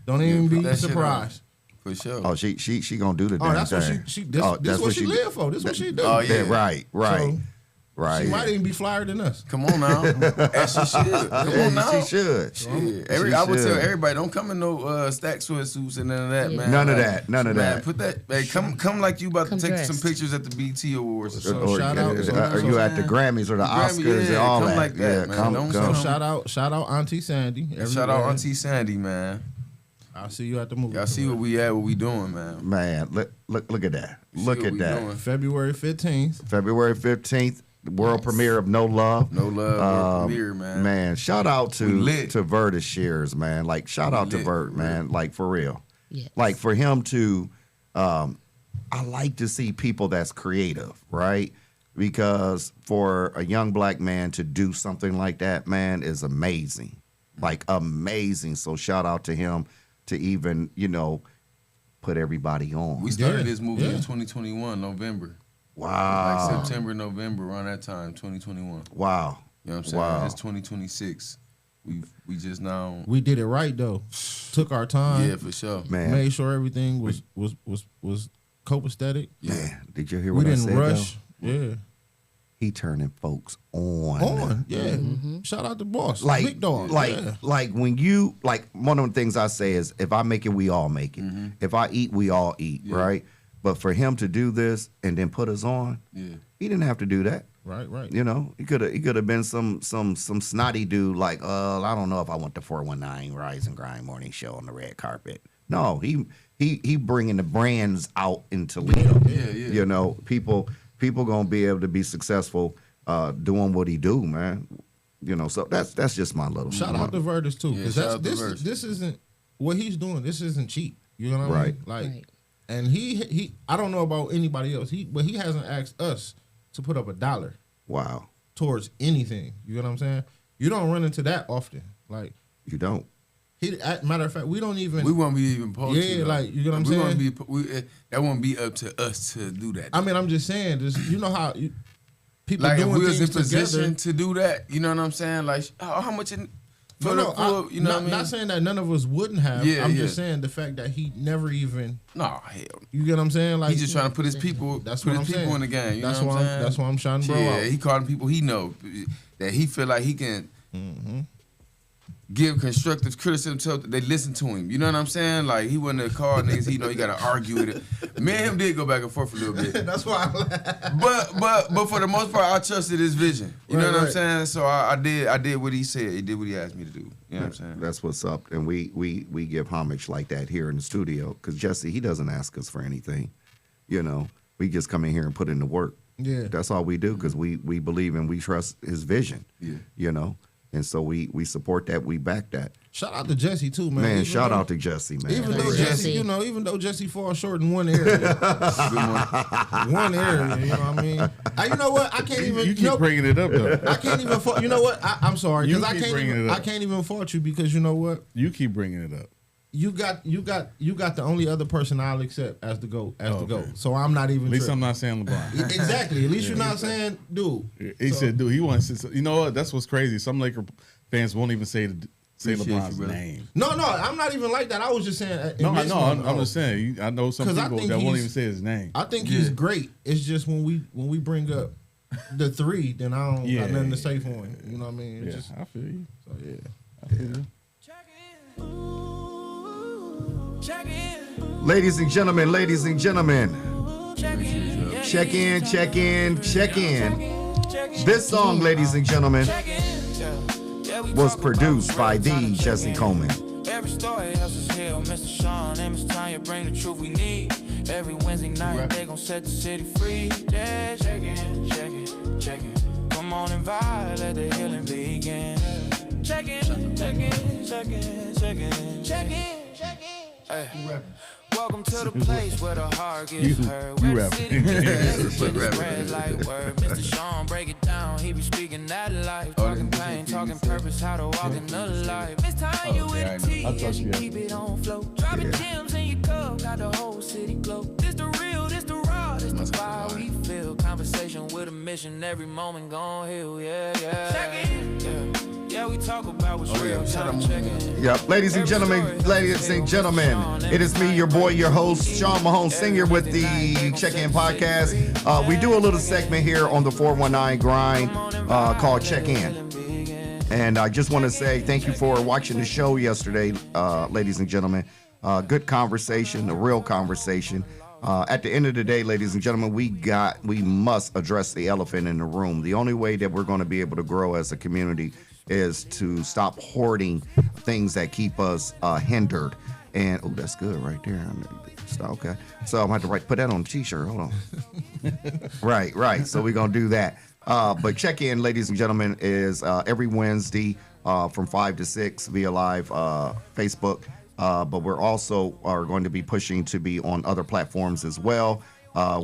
don't even be that shit surprised. For sure. Oh, she gonna do the Oh, damn that's thing. what she. This what she live for. This what she do. Oh, yeah. Right. So, Right. She might even be flyer than us. Come on now. And she should. Come on now. She should. Shit. I would tell everybody, don't come in no stack sweatsuits and none of that, man. None of Like, that. None of man, that. Put that. Hey, come like you about to Come take dressed. some pictures at the BT Awards or something. So shout out. Are you at the Grammys or the Oscars and all come that? like that, man. Come. Don't So come. shout out Auntie Sandy. Shout out Auntie Sandy, man. I'll see you at the movie. Y'all see what we at, what we doing, man. Man, look at that. See Look what at we that. doing. February 15th. February 15th, the world premiere of No Love. No Love, world premiere, man. Man, shout out We to lit. Vertus Shears, man. Like, shout out to lit, Vert, for man. real. Like, for real. Yes. Like, for him to, I like to see people that's creative, right? Because for a young black man to do something like that, man, is amazing. Like, amazing. So shout out to him to even, put everybody on. We started this movie in 2021, November. Wow. Like September, November, around that time, 2021. Wow. You know what I'm saying? Wow. It's 2026. We just now. We did it right though. Took our time. Yeah, for sure. Man. Made sure everything was copacetic. Yeah. Did you hear We what I didn't said, rush. though? Yeah. He turning folks on. Yeah. Shout out to boss. Like, Big dog. like, like when you, like, one of the things I say is, if I make it, we all make it. If I eat, we all eat, right? But for him to do this and then put us on, he didn't have to do that. Right. He could have been some snotty dude like, I don't know if I want the 419 Rise and Grind morning show on the red carpet. No, he bringing the brands out in Toledo. Yeah. People gonna be able to be successful doing what he do, man. So that's just my little Shout out to Vertus too, Yeah, because shout out to Vertus. this isn't what he's doing. This isn't cheap. You know what I Right. mean? Like, Right. and he I don't know about anybody else. But he hasn't asked us to put up $1 Wow. towards anything. You know what I'm saying? You don't run into that often. Like, You don't. matter of fact, we don't even. We won't be even supposed to. Yeah, though. like, you know what I'm We won't saying? that won't be up to us to do that. I mean, I'm just saying. You know how people Like if doing we was in things position together. to do that, you know what I'm saying? Like, how much in for No, the you know not, what I mean? not saying that none of us wouldn't have. Yeah, I'm yeah. just saying the fact that he never even. No, hell. You get what I'm saying? Like, He's just trying to put his people, That's put what his I'm people saying. in the game. You That's know what why I'm saying? That's why I'm trying to bro Yeah, out. he calling people he know that he feel like he can give constructive criticism to. They listen to him. You know what I'm saying? Like he wasn't a car niggas. He know he got to argue with it. Me and him did go back and forth a little bit. That's why I laugh. But for the most part, I trusted his vision. You know Right, what I'm right. saying? So I did what he said. He did what he asked me to do. You know what I'm saying? That's what's up, and we give homage like that here in the studio because Jesse, he doesn't ask us for anything. We just come in here and put in the work. Yeah. That's all we do because we believe and we trust his vision. Yeah. And so we support that, we back that. Shout out to Jesse too, man. Man, Even shout though- out to Jesse, man. Even Shout though out to Jesse, Jesse. even though Jesse falls short in one area, one area, you know what I mean? You know what? I can't even. You keep bringing it up though. I can't even. You know what? I'm sorry You because I keep can't. bringing it up. I can't even fault you because you know what? You keep bringing it up. You got the only other person I'll accept as the GOAT. The Okay. GOAT. So I'm not even. At least I'm tripping. not saying LeBron. Exactly. At least you're not saying, dude. He said, dude, he wants to. You know what? That's what's crazy. Some Laker fans won't even say Appreciate LeBron's you, brother. name. No, I'm not even like that. I was just saying. No, I'm just saying. I know some 'Cause I people think that won't he's- even say his name. I think he's great. It's just when we bring up the three, then I don't got nothing to say for him. You know what I mean? It's Yeah, just, I feel you. so yeah. I feel you. Ladies and gentlemen, check in. This song, ladies and gentlemen, was produced by the Jesse Coleman. Every story else is hell. Mr. Shawn, name is Tanya, bring the truth we need. Every Wednesday night, they gon' set the city free. Yeah, check in. Come on and vibe, let the healing begin. Check in. Hey. Welcome to the place where the heart gets heard. You Where the rapping. city spread like word. Mr. Shawn, break it down. He be speaking that life. Talking pain, talking purpose, how to walk in the life. Miss Tanya with a T, yeah, she keep it on flow. Dropping gems in your cup, got the whole city glow. This the real, this the raw, this the vibe we feel. Conversation with a mission, every moment gon' heal, yeah. Check in. Yeah, we talk about was real. Time checking. Yep. Ladies and gentlemen, it is me, your boy, your host, Shawn Mahone Sr. with the Check-In Podcast. We do a little segment here on the 419 Grind called Check-In. And I just want to say thank you for watching the show yesterday, ladies and gentlemen. Good conversation, a real conversation. At the end of the day, ladies and gentlemen, we must address the elephant in the room. The only way that we're going to be able to grow as a community is to stop hoarding things that keep us hindered. And oh, that's good right there. Okay, so I'm gonna have to put that on a t-shirt. Hold on. Right. So we're gonna do that. But check in, ladies and gentlemen, is every Wednesday from 5 to 6 via live Facebook. But we're also are going to be pushing to be on other platforms as well.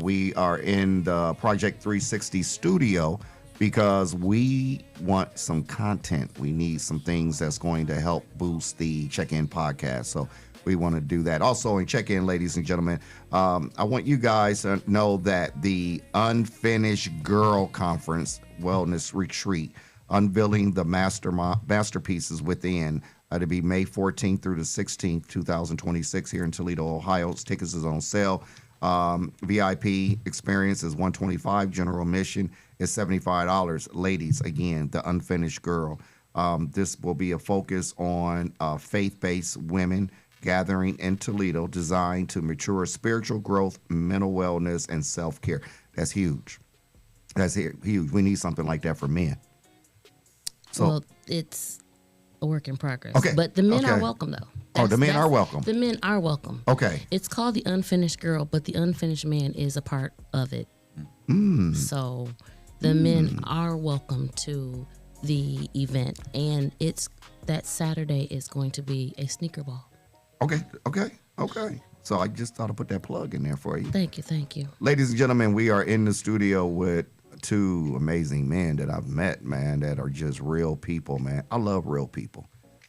We are in the Project 360 studio because we want some content. We need some things that's going to help boost the Check-In Podcast. So we want to do that. Also in Check-In, ladies and gentlemen, I want you guys to know that the Unfinished Girl Conference Wellness Retreat, unveiling the masterpieces within, to be May 14th through the 16th, 2026 here in Toledo, Ohio. Tickets is on sale. VIP experience is $125. General admission is $75. Ladies, again, the Unfinished Girl. This will be a focus on faith-based women gathering in Toledo, designed to mature spiritual growth, mental wellness, and self-care. That's huge. That's huge. We need something like that for men. So, well, it's a work in progress. Okay. But the men are welcome, though. The men are welcome. The men are welcome. Okay. It's called the Unfinished Girl, but the unfinished man is a part of it. So the men are welcome to the event, and it's that Saturday is going to be a sneaker ball. Okay. So I just thought I'd put that plug in there for you. Thank you. Ladies and gentlemen, we are in the studio with two amazing men that I've met, man, that are just real people, man. I love real people.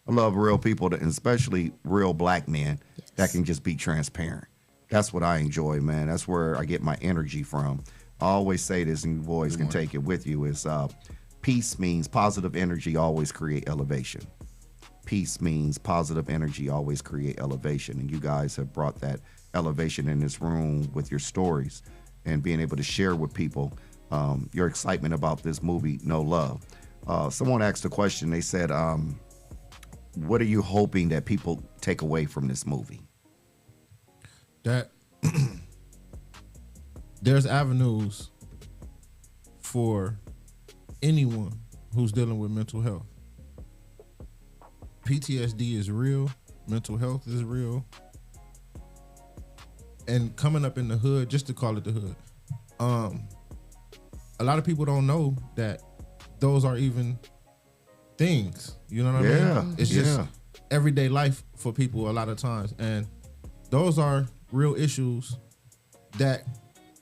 I love real people, and especially real black men that can just be transparent. That's what I enjoy, man. That's where I get my energy from. I always say this, and you boys can take it with you, is peace means positive energy always create elevation. Peace means positive energy always create elevation. And you guys have brought that elevation in this room with your stories and being able to share with people your excitement about this movie, No Love. Someone asked a question. They said, what are you hoping that people take away from this movie? That there's avenues for anyone who's dealing with mental health. PTSD is real. Mental health is real. And coming up in the hood, just to call it the hood, a lot of people don't know that those are even things. You know what I mean? It's just everyday life for people a lot of times. And those are real issues that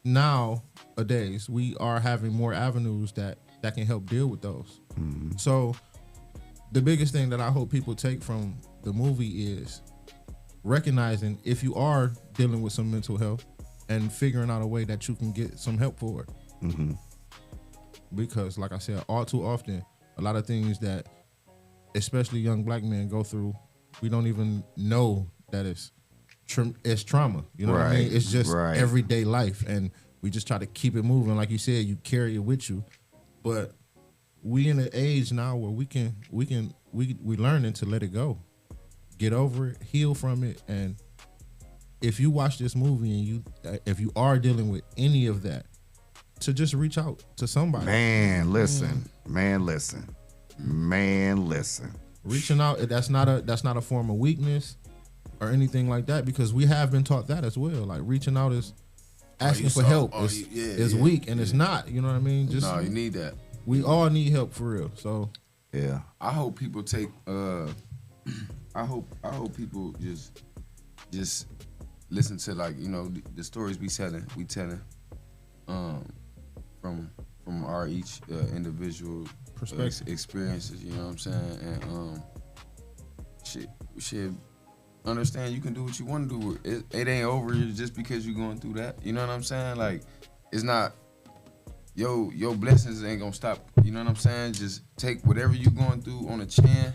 nowadays we are having more avenues that can help deal with those. So the biggest thing that I hope people take from the movie is recognizing if you are dealing with some mental health and figuring out a way that you can get some help for it. Because like I said, all too often, a lot of things that especially young black men go through, we don't even know that it's trauma. You know what I mean? It's just everyday life, and we just try to keep it moving. Like you said, you carry it with you. But we in an age now where we learning to let it go, get over it, heal from it. And if you watch this movie and if you are dealing with any of that, to just reach out to somebody. Man, listen. Reaching out, that's not a form of weakness or anything like that, because we have been taught that as well. Like reaching out is asking for help is weak, and it's not. You know what I mean? Just no, you need that. We all need help for real. So yeah, I hope people take. I hope people just listen to, like, you know, the stories we telling from our each individual experiences. You know what I'm saying? And shit. Understand you can do what you want to do. It ain't over just because you're going through that. You know what I'm saying? Like, it's not your blessings ain't gonna stop. You know what I'm saying? Just take whatever you going through on the chin.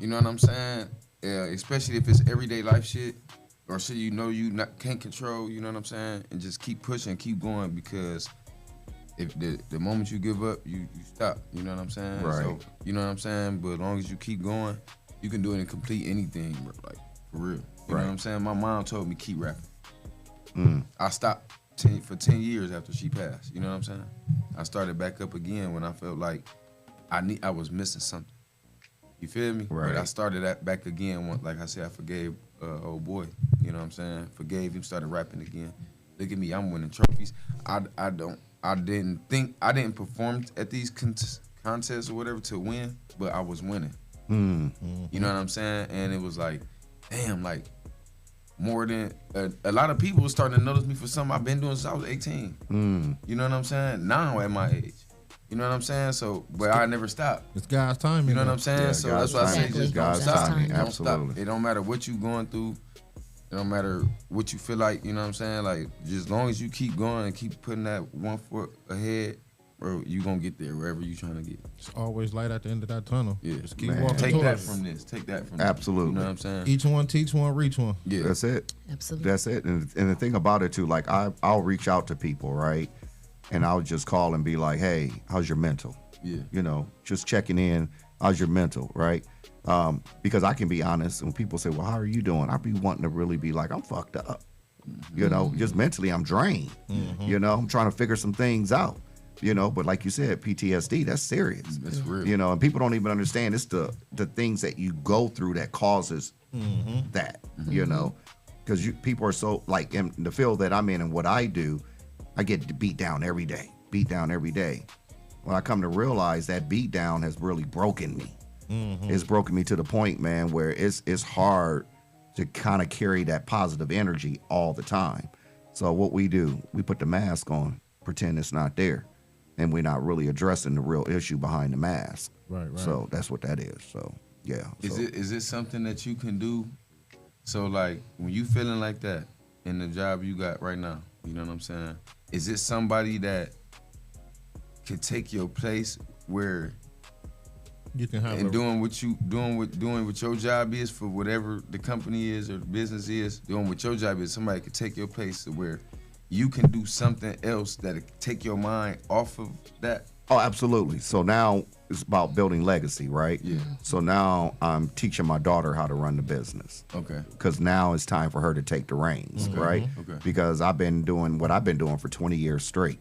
You know what I'm saying? Especially if it's everyday life shit or shit you know you can't control. You know what I'm saying? And just keep pushing, keep going, because if the moment you give up, you stop. You know what I'm saying? Right. So, you know what I'm saying? But as long as you keep going, you can do it and complete anything, bro. Like, for real. You know what I'm saying? My mom told me keep rapping. I stopped for 10 years after she passed. You know what I'm saying? I started back up again when I felt like I was missing something. You feel me? Right. But I started that back again. Like I said, I forgave old boy. You know what I'm saying? Forgave him, started rapping again. Look at me, I'm winning trophies. I didn't perform at these contests or whatever to win, but I was winning. You know what I'm saying? And it was like, damn, like more than a lot of people were starting to notice me for something I've been doing since I was 18. You know what I'm saying? Now at my age. You know what I'm saying? So, but I never stopped. It's God's timing. You know what I'm saying? Yeah, so God's that's why I say timing. just don't God's stop. timing. Don't Absolutely. stop. It don't matter what you going through. It don't matter what you feel like. You know what I'm saying? Like, just as long as you keep going and keep putting that one foot ahead, bro, you gonna get there wherever you trying to get. It's always light at the end of that tunnel. Yeah. Just keep Man. walking. Take towards that it. from this. Take that from Absolutely. This. You know what I'm saying? Each one teach one, reach one. Yeah. That's it. Absolutely. That's it. And the thing about it too, like I'll reach out to people, right? And I'll just call and be like, hey, how's your mental? Yeah. You know, just checking in. How's your mental, right? Because I can be honest. When people say, well, how are you doing? I be wanting to really be like, I'm fucked up. You know, just mentally, I'm drained. You know, I'm trying to figure some things out. You know, but like you said, PTSD, that's serious. That's real. You know, and people don't even understand it's the things that you go through that causes that. You know, because people are so, like, in the field that I'm in and what I do, I get beat down every day. When I come to realize that beat down has really broken me. It's broken me to the point, man, where it's hard to kind of carry that positive energy all the time. So what we do, we put the mask on, pretend it's not there, and we're not really addressing the real issue behind the mask. Right. So that's what that is. So yeah. Is it something that you can do? So like when you feeling like that in the job you got right now, you know what I'm saying? Is it somebody that can take your place where You can have and doing what your job is for whatever the company is or the business is, doing what your job is, somebody could take your place to where you can do something else that'll take your mind off of that? Oh, absolutely. So now it's about building legacy, right? Yeah. So now I'm teaching my daughter how to run the business. Okay. Because now it's time for her to take the reins, right? Okay. Because I've been doing what I've been doing for 20 years straight.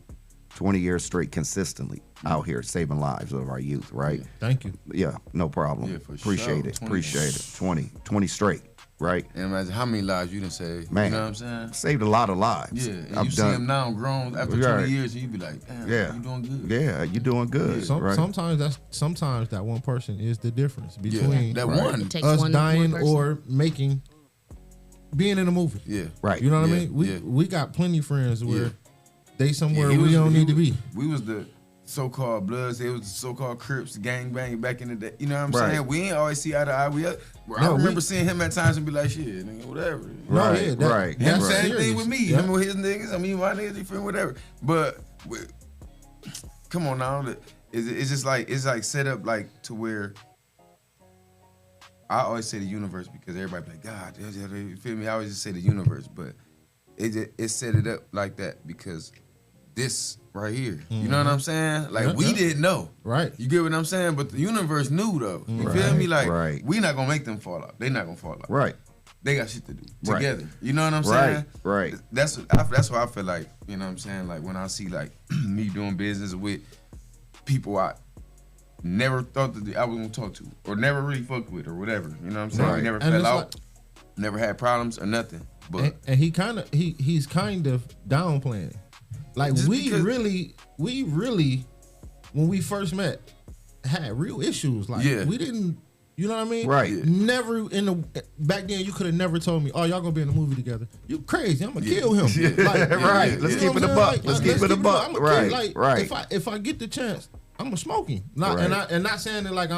20 years straight consistently out here saving lives of our youth, right? Thank you. Yeah, no problem. Yeah, for Appreciate sure. it. 20. Appreciate it. 20 straight, right? And imagine how many lives you done saved. Man, you know what I'm saying? Saved a lot of lives. Yeah, and you see them now grown after 20 years, and you be like, damn, you doing good. Yeah, you doing good. Right? Sometimes that one person is the difference between that one. It takes us one dying person. or being in a movie. Yeah, right. You know what I Yeah, mean? We got plenty of friends where they somewhere he we was- don't he need to was- be. We was the so-called Bloods. It was the so-called Crips, gang bang back in the day. You know what I'm Right. saying? We ain't always see eye to eye. I remember seeing him at times and be like, shit, nigga, whatever. Right, right. Him That's same serious. thing with me. Yeah. Him with his niggas. I mean, my niggas, you feel whatever. But come on now, it's just like set up like to where. I always say the universe because everybody be like, God, you feel me? I always just say the universe, but it set it up like that because this right here, you know what I'm saying? Like we didn't know, right? You get what I'm saying? But the universe knew though. You feel me? Like we not gonna make them fall out. They not gonna fall out. Right. They got shit to do Right. together. You know what I'm saying? Right. That's why I feel like, you know what I'm saying? Like when I see like me doing business with people I never thought that I was gonna talk to or never really fucked with or whatever. You know what I'm saying? Right. We never And fell it's out, never had problems or nothing. But And he's kind of downplaying it. Like Just we because- really, when we first met, had real issues. Like we didn't, you know what I mean? Right. Never back then you could have never told me, oh, y'all gonna be in a movie together. You crazy? I'm gonna kill him. Like, Right. Let's keep it a buck. Let's keep it a buck. I'ma Right. kill- like, Right. If I get the chance, I'm gonna smoke him. Not Right. and not saying that like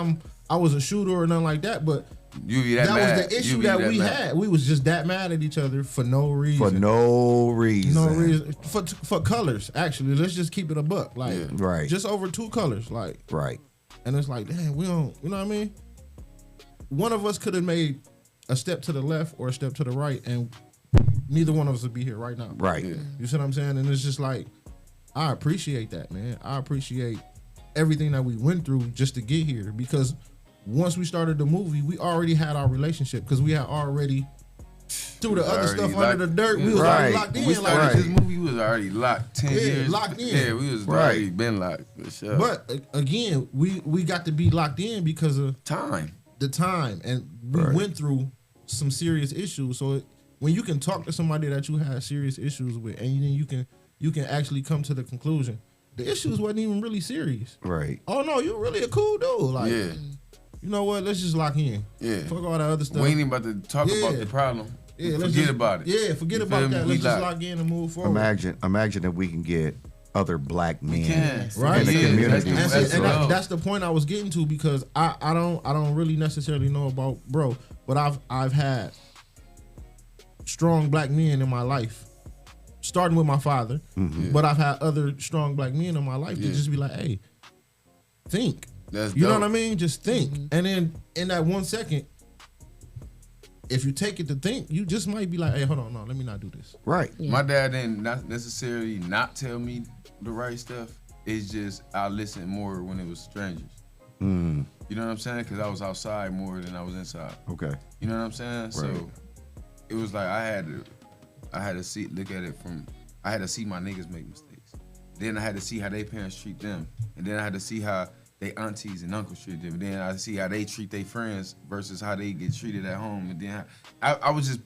I was a shooter or nothing like that, but You be that That mad. was the You issue be that we mad. had. We was just that mad at each other for no reason. For no reason. No reason. For colors, actually. Let's just keep it a buck. Like, Right. just over 2 colors. Like, Right. and it's like, damn, we don't, you know what I mean? One of us could have made a step to the left or a step to the right, and neither one of us would be here right now. Right. You see what I'm saying? And it's just like, I appreciate that, man. I appreciate everything that we went through just to get here, because once we started the movie, we already had our relationship, because we had already threw the other stuff under the dirt. We was already locked in. We started like, this movie, we was already locked 10 years. locked in. Yeah, we was already been locked. For sure. But again, we got to be locked in because of the time, and we went through some serious issues. So when you can talk to somebody that you had serious issues with, and then you can actually come to the conclusion the issues wasn't even really serious. Right. Oh no, you're really a cool dude. Like, Yeah. you know what? Let's just lock in. Yeah. Fuck all that other stuff. We ain't even about to talk about the problem. Yeah, Forget about it. Yeah, forget You about feel me? that. We Let's just locked. lock in and move forward. Imagine if we can get other black men Right. in the Yeah, community. that's the point I was getting to, because I don't really necessarily know about bro, but I've had strong black men in my life, starting with my father, but I've had other strong black men in my life that just be like, hey, think. That's you know dope. what I mean? Just think. And then in that 1 second, if you take it to think, you just might be like, hey, hold on, no, let me not do this. Right. My dad didn't not necessarily not tell me the right stuff. It's just I listened more when it was strangers. Mm. You know what I'm saying? Because I was outside more than I was inside. Okay. You know what I'm saying? Right. So it was like I had to look at it from. I had to see my niggas make mistakes. Then I had to see how their parents treat them, and then I had to see how they aunties and uncles treat them. And then I see how they treat their friends versus how they get treated at home. And then I was just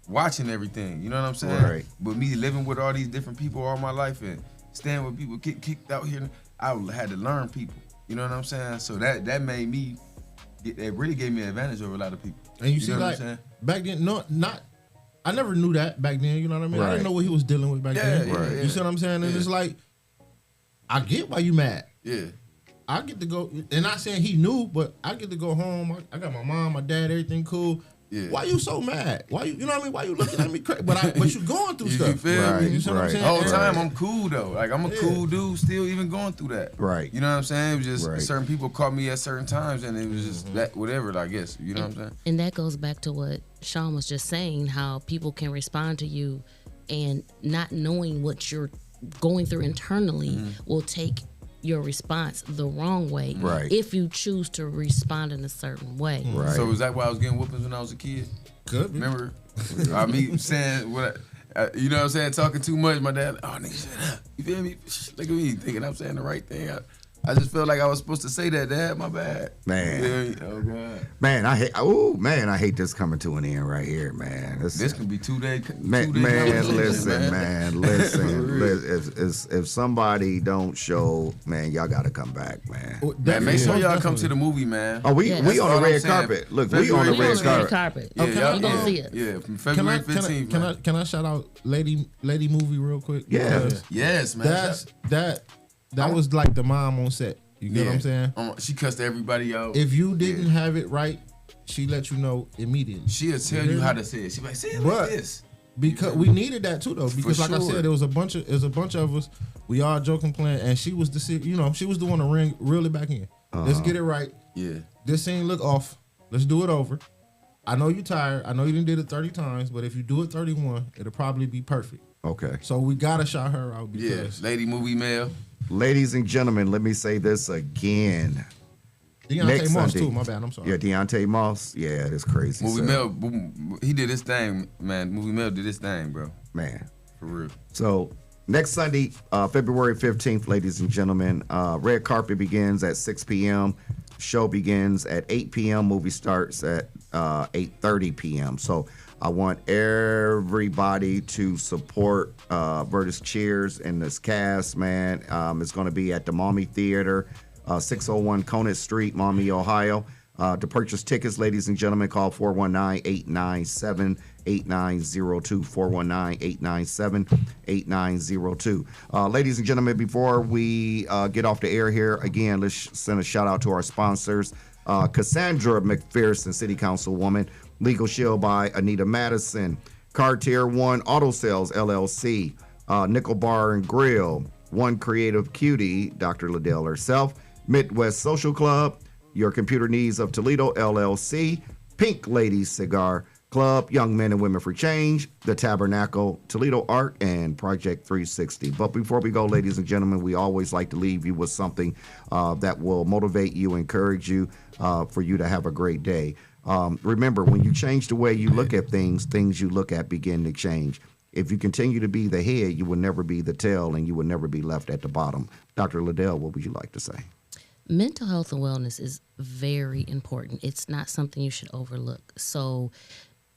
watching everything. You know what I'm saying? Right. But me living with all these different people all my life and staying with people get kicked out here, I had to learn people. You know what I'm saying? So that made me. It really gave me an advantage over a lot of people. And you see, know what like I'm saying? back then, I never knew that back then. You know what I mean? I Right. didn't know what he was dealing with back then. Yeah, You see what I'm saying? And it's like, I get why you mad. Yeah. I get to go, and not saying he knew, but I get to go home. I got my mom, my dad, everything cool. Yeah. Why you so mad? Why you know what I mean? Why you looking at me crazy? But you going through You stuff. feel me? You see what I'm saying? The whole And- time I'm cool though. Like I'm a cool dude, still even going through that. Right. You know what I'm saying? It was just Right. certain people caught me at certain times, and it was just that whatever. I guess you know what I'm saying. And that goes back to what Shawn was just saying, how people can respond to you and not knowing what you're going through internally will take your response the wrong way Right. if you choose to respond in a certain way. Right. So is that why I was getting whoopings when I was a kid? Could be. Remember? Me saying what? You know what I'm saying? Talking too much. My dad, oh nigga, shut up. You feel me? Look at me thinking I'm saying the right thing. I just felt like I was supposed to say that, Dad. My bad. Man. You feel me? Oh God. Man, I hate this coming to an end right here, man. This can be 2 days. Man, listen, man, listen. If somebody don't show, man, y'all got to come back, man. Man, make sure y'all come to the movie, man. Oh, we That's on all the I'm red saying. carpet. Look, we on the February red carpet. Yeah, y'all You gonna see it. Yeah, from February 15th. man. Can I shout out Lady Movie real quick? Yeah. Because Yes, man. that was like the mom on set. You get what I'm saying? She cussed everybody out. If you didn't have it right, she let you know immediately. She'll tell you how to say it. She'll be like, say it like this. Because we needed that too, though. Because like I sure. said, there was a bunch of us. We all joking, playing, and she was she was the one to reel it back in. Let's get it right. Yeah. This scene look off. Let's do it over. I know you tired. I know you done did it 30 times, but if you do it 31, it'll probably be perfect. Okay. So we gotta shout her out because Lady Movie Mail. Ladies and gentlemen, let me say this again. Deontay Next Moss Sunday. too. My bad. I'm sorry. Yeah, Deontay Moss. Yeah, that's crazy. Movie so, Mail, he did his thing, man. Movie Mail did his thing, bro. Man. For real. So next Sunday, February 15th, ladies and gentlemen, red carpet begins at 6 p.m. Show begins at 8 p.m. Movie starts at 8:30 p.m. So I want everybody to support Vertus Cheers and this cast, man. It's going to be at the Maumee Theater, 601 Conant Street, Maumee, Ohio. To purchase tickets, ladies and gentlemen, call 419-897-8902, 419-897-8902. Ladies and gentlemen, before we get off the air here, again, let's send a shout out to our sponsors. Cassandra McPherson, City Councilwoman. Legal Shield by Anita Madison. Cartier One Auto Sales LLC. Nickel Bar and Grill. One Creative Cutie, Dr. Ladale herself. Midwest Social Club. Your Computer Needs of Toledo LLC. Pink Ladies Cigar Club, Young Men and Women for Change, The Tabernacle, Toledo Art, and Project 360. But before we go, ladies and gentlemen, we always like to leave you with something that will motivate you, encourage you, for you to have a great day. Remember, when you change the way you look at things, things you look at begin to change. If you continue to be the head, you will never be the tail, and you will never be left at the bottom. Dr. Ladale, what would you like to say? Mental health and wellness is very important. It's not something you should overlook. So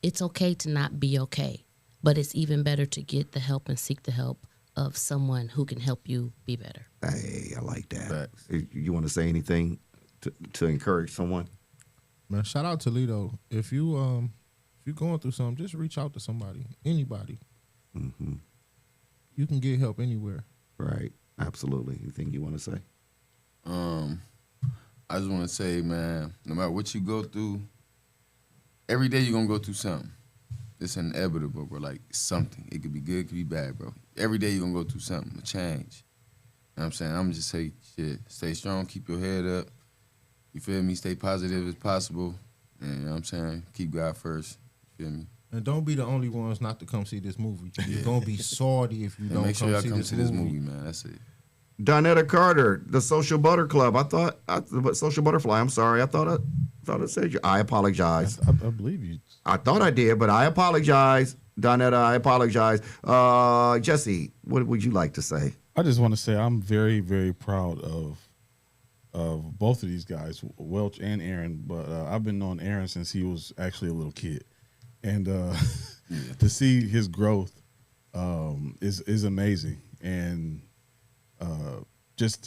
it's okay to not be okay, but it's even better to get the help and seek the help of someone who can help you be better. Hey, I like that. You want to say anything to encourage someone? Man, shout out Toledo. If you're going through something, just reach out to somebody, anybody. Mm-hmm. You can get help anywhere. Right. Absolutely. Anything you want to say? I just want to say, man, no matter what you go through, every day you're going to go through something. It's inevitable, bro. Like, something. It could be good, it could be bad, bro. Every day you're going to go through something, a change. You know what I'm saying? I'm just say, shit, stay strong, keep your head up. You feel me? Stay positive as possible. And, you know what I'm saying? Keep God first. You feel me? And don't be the only ones not to come see this movie. You're going to be salty if you don't make sure come y'all see come this see this movie, man. That's it. Donetta Carter, the Social Butter Club. Social Butterfly. I'm sorry. I thought it said you. I apologize. I believe you. I thought I did, but I apologize. Donetta, I apologize. Jesse, what would you like to say? I just want to say I'm very, very proud of both of these guys, Welch and Aaron. But I've been knowing Aaron since he was actually a little kid, and to see his growth is amazing. And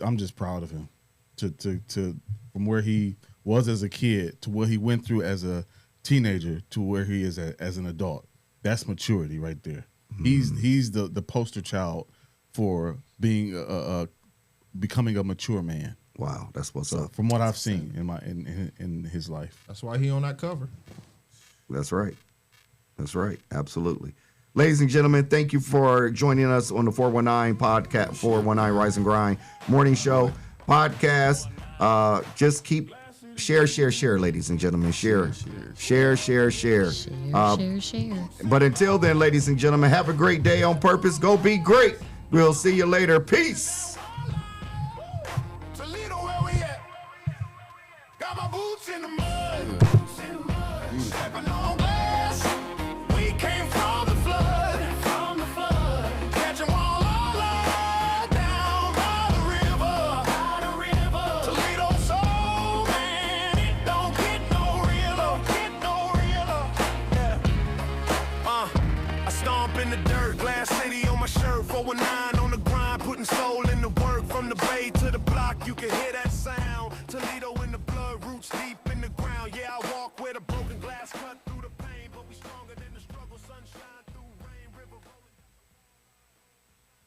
I'm just proud of him to from where he was as a kid to what he went through as a teenager to where he is as an adult. That's maturity right there. Mm-hmm. He's the poster child for being becoming a mature man. Wow, that's what's up. From what I've seen in his life. That's why he on that cover. That's right. Absolutely. Ladies and gentlemen, thank you for joining us on the 419 podcast, 419 Rise and Grind morning show podcast. Just keep share, ladies and gentlemen. Share. Share. But until then, ladies and gentlemen, have a great day on purpose. Go be great. We'll see you later. Peace. Toledo, where we at? Got my boots in the mud. Stepping on back.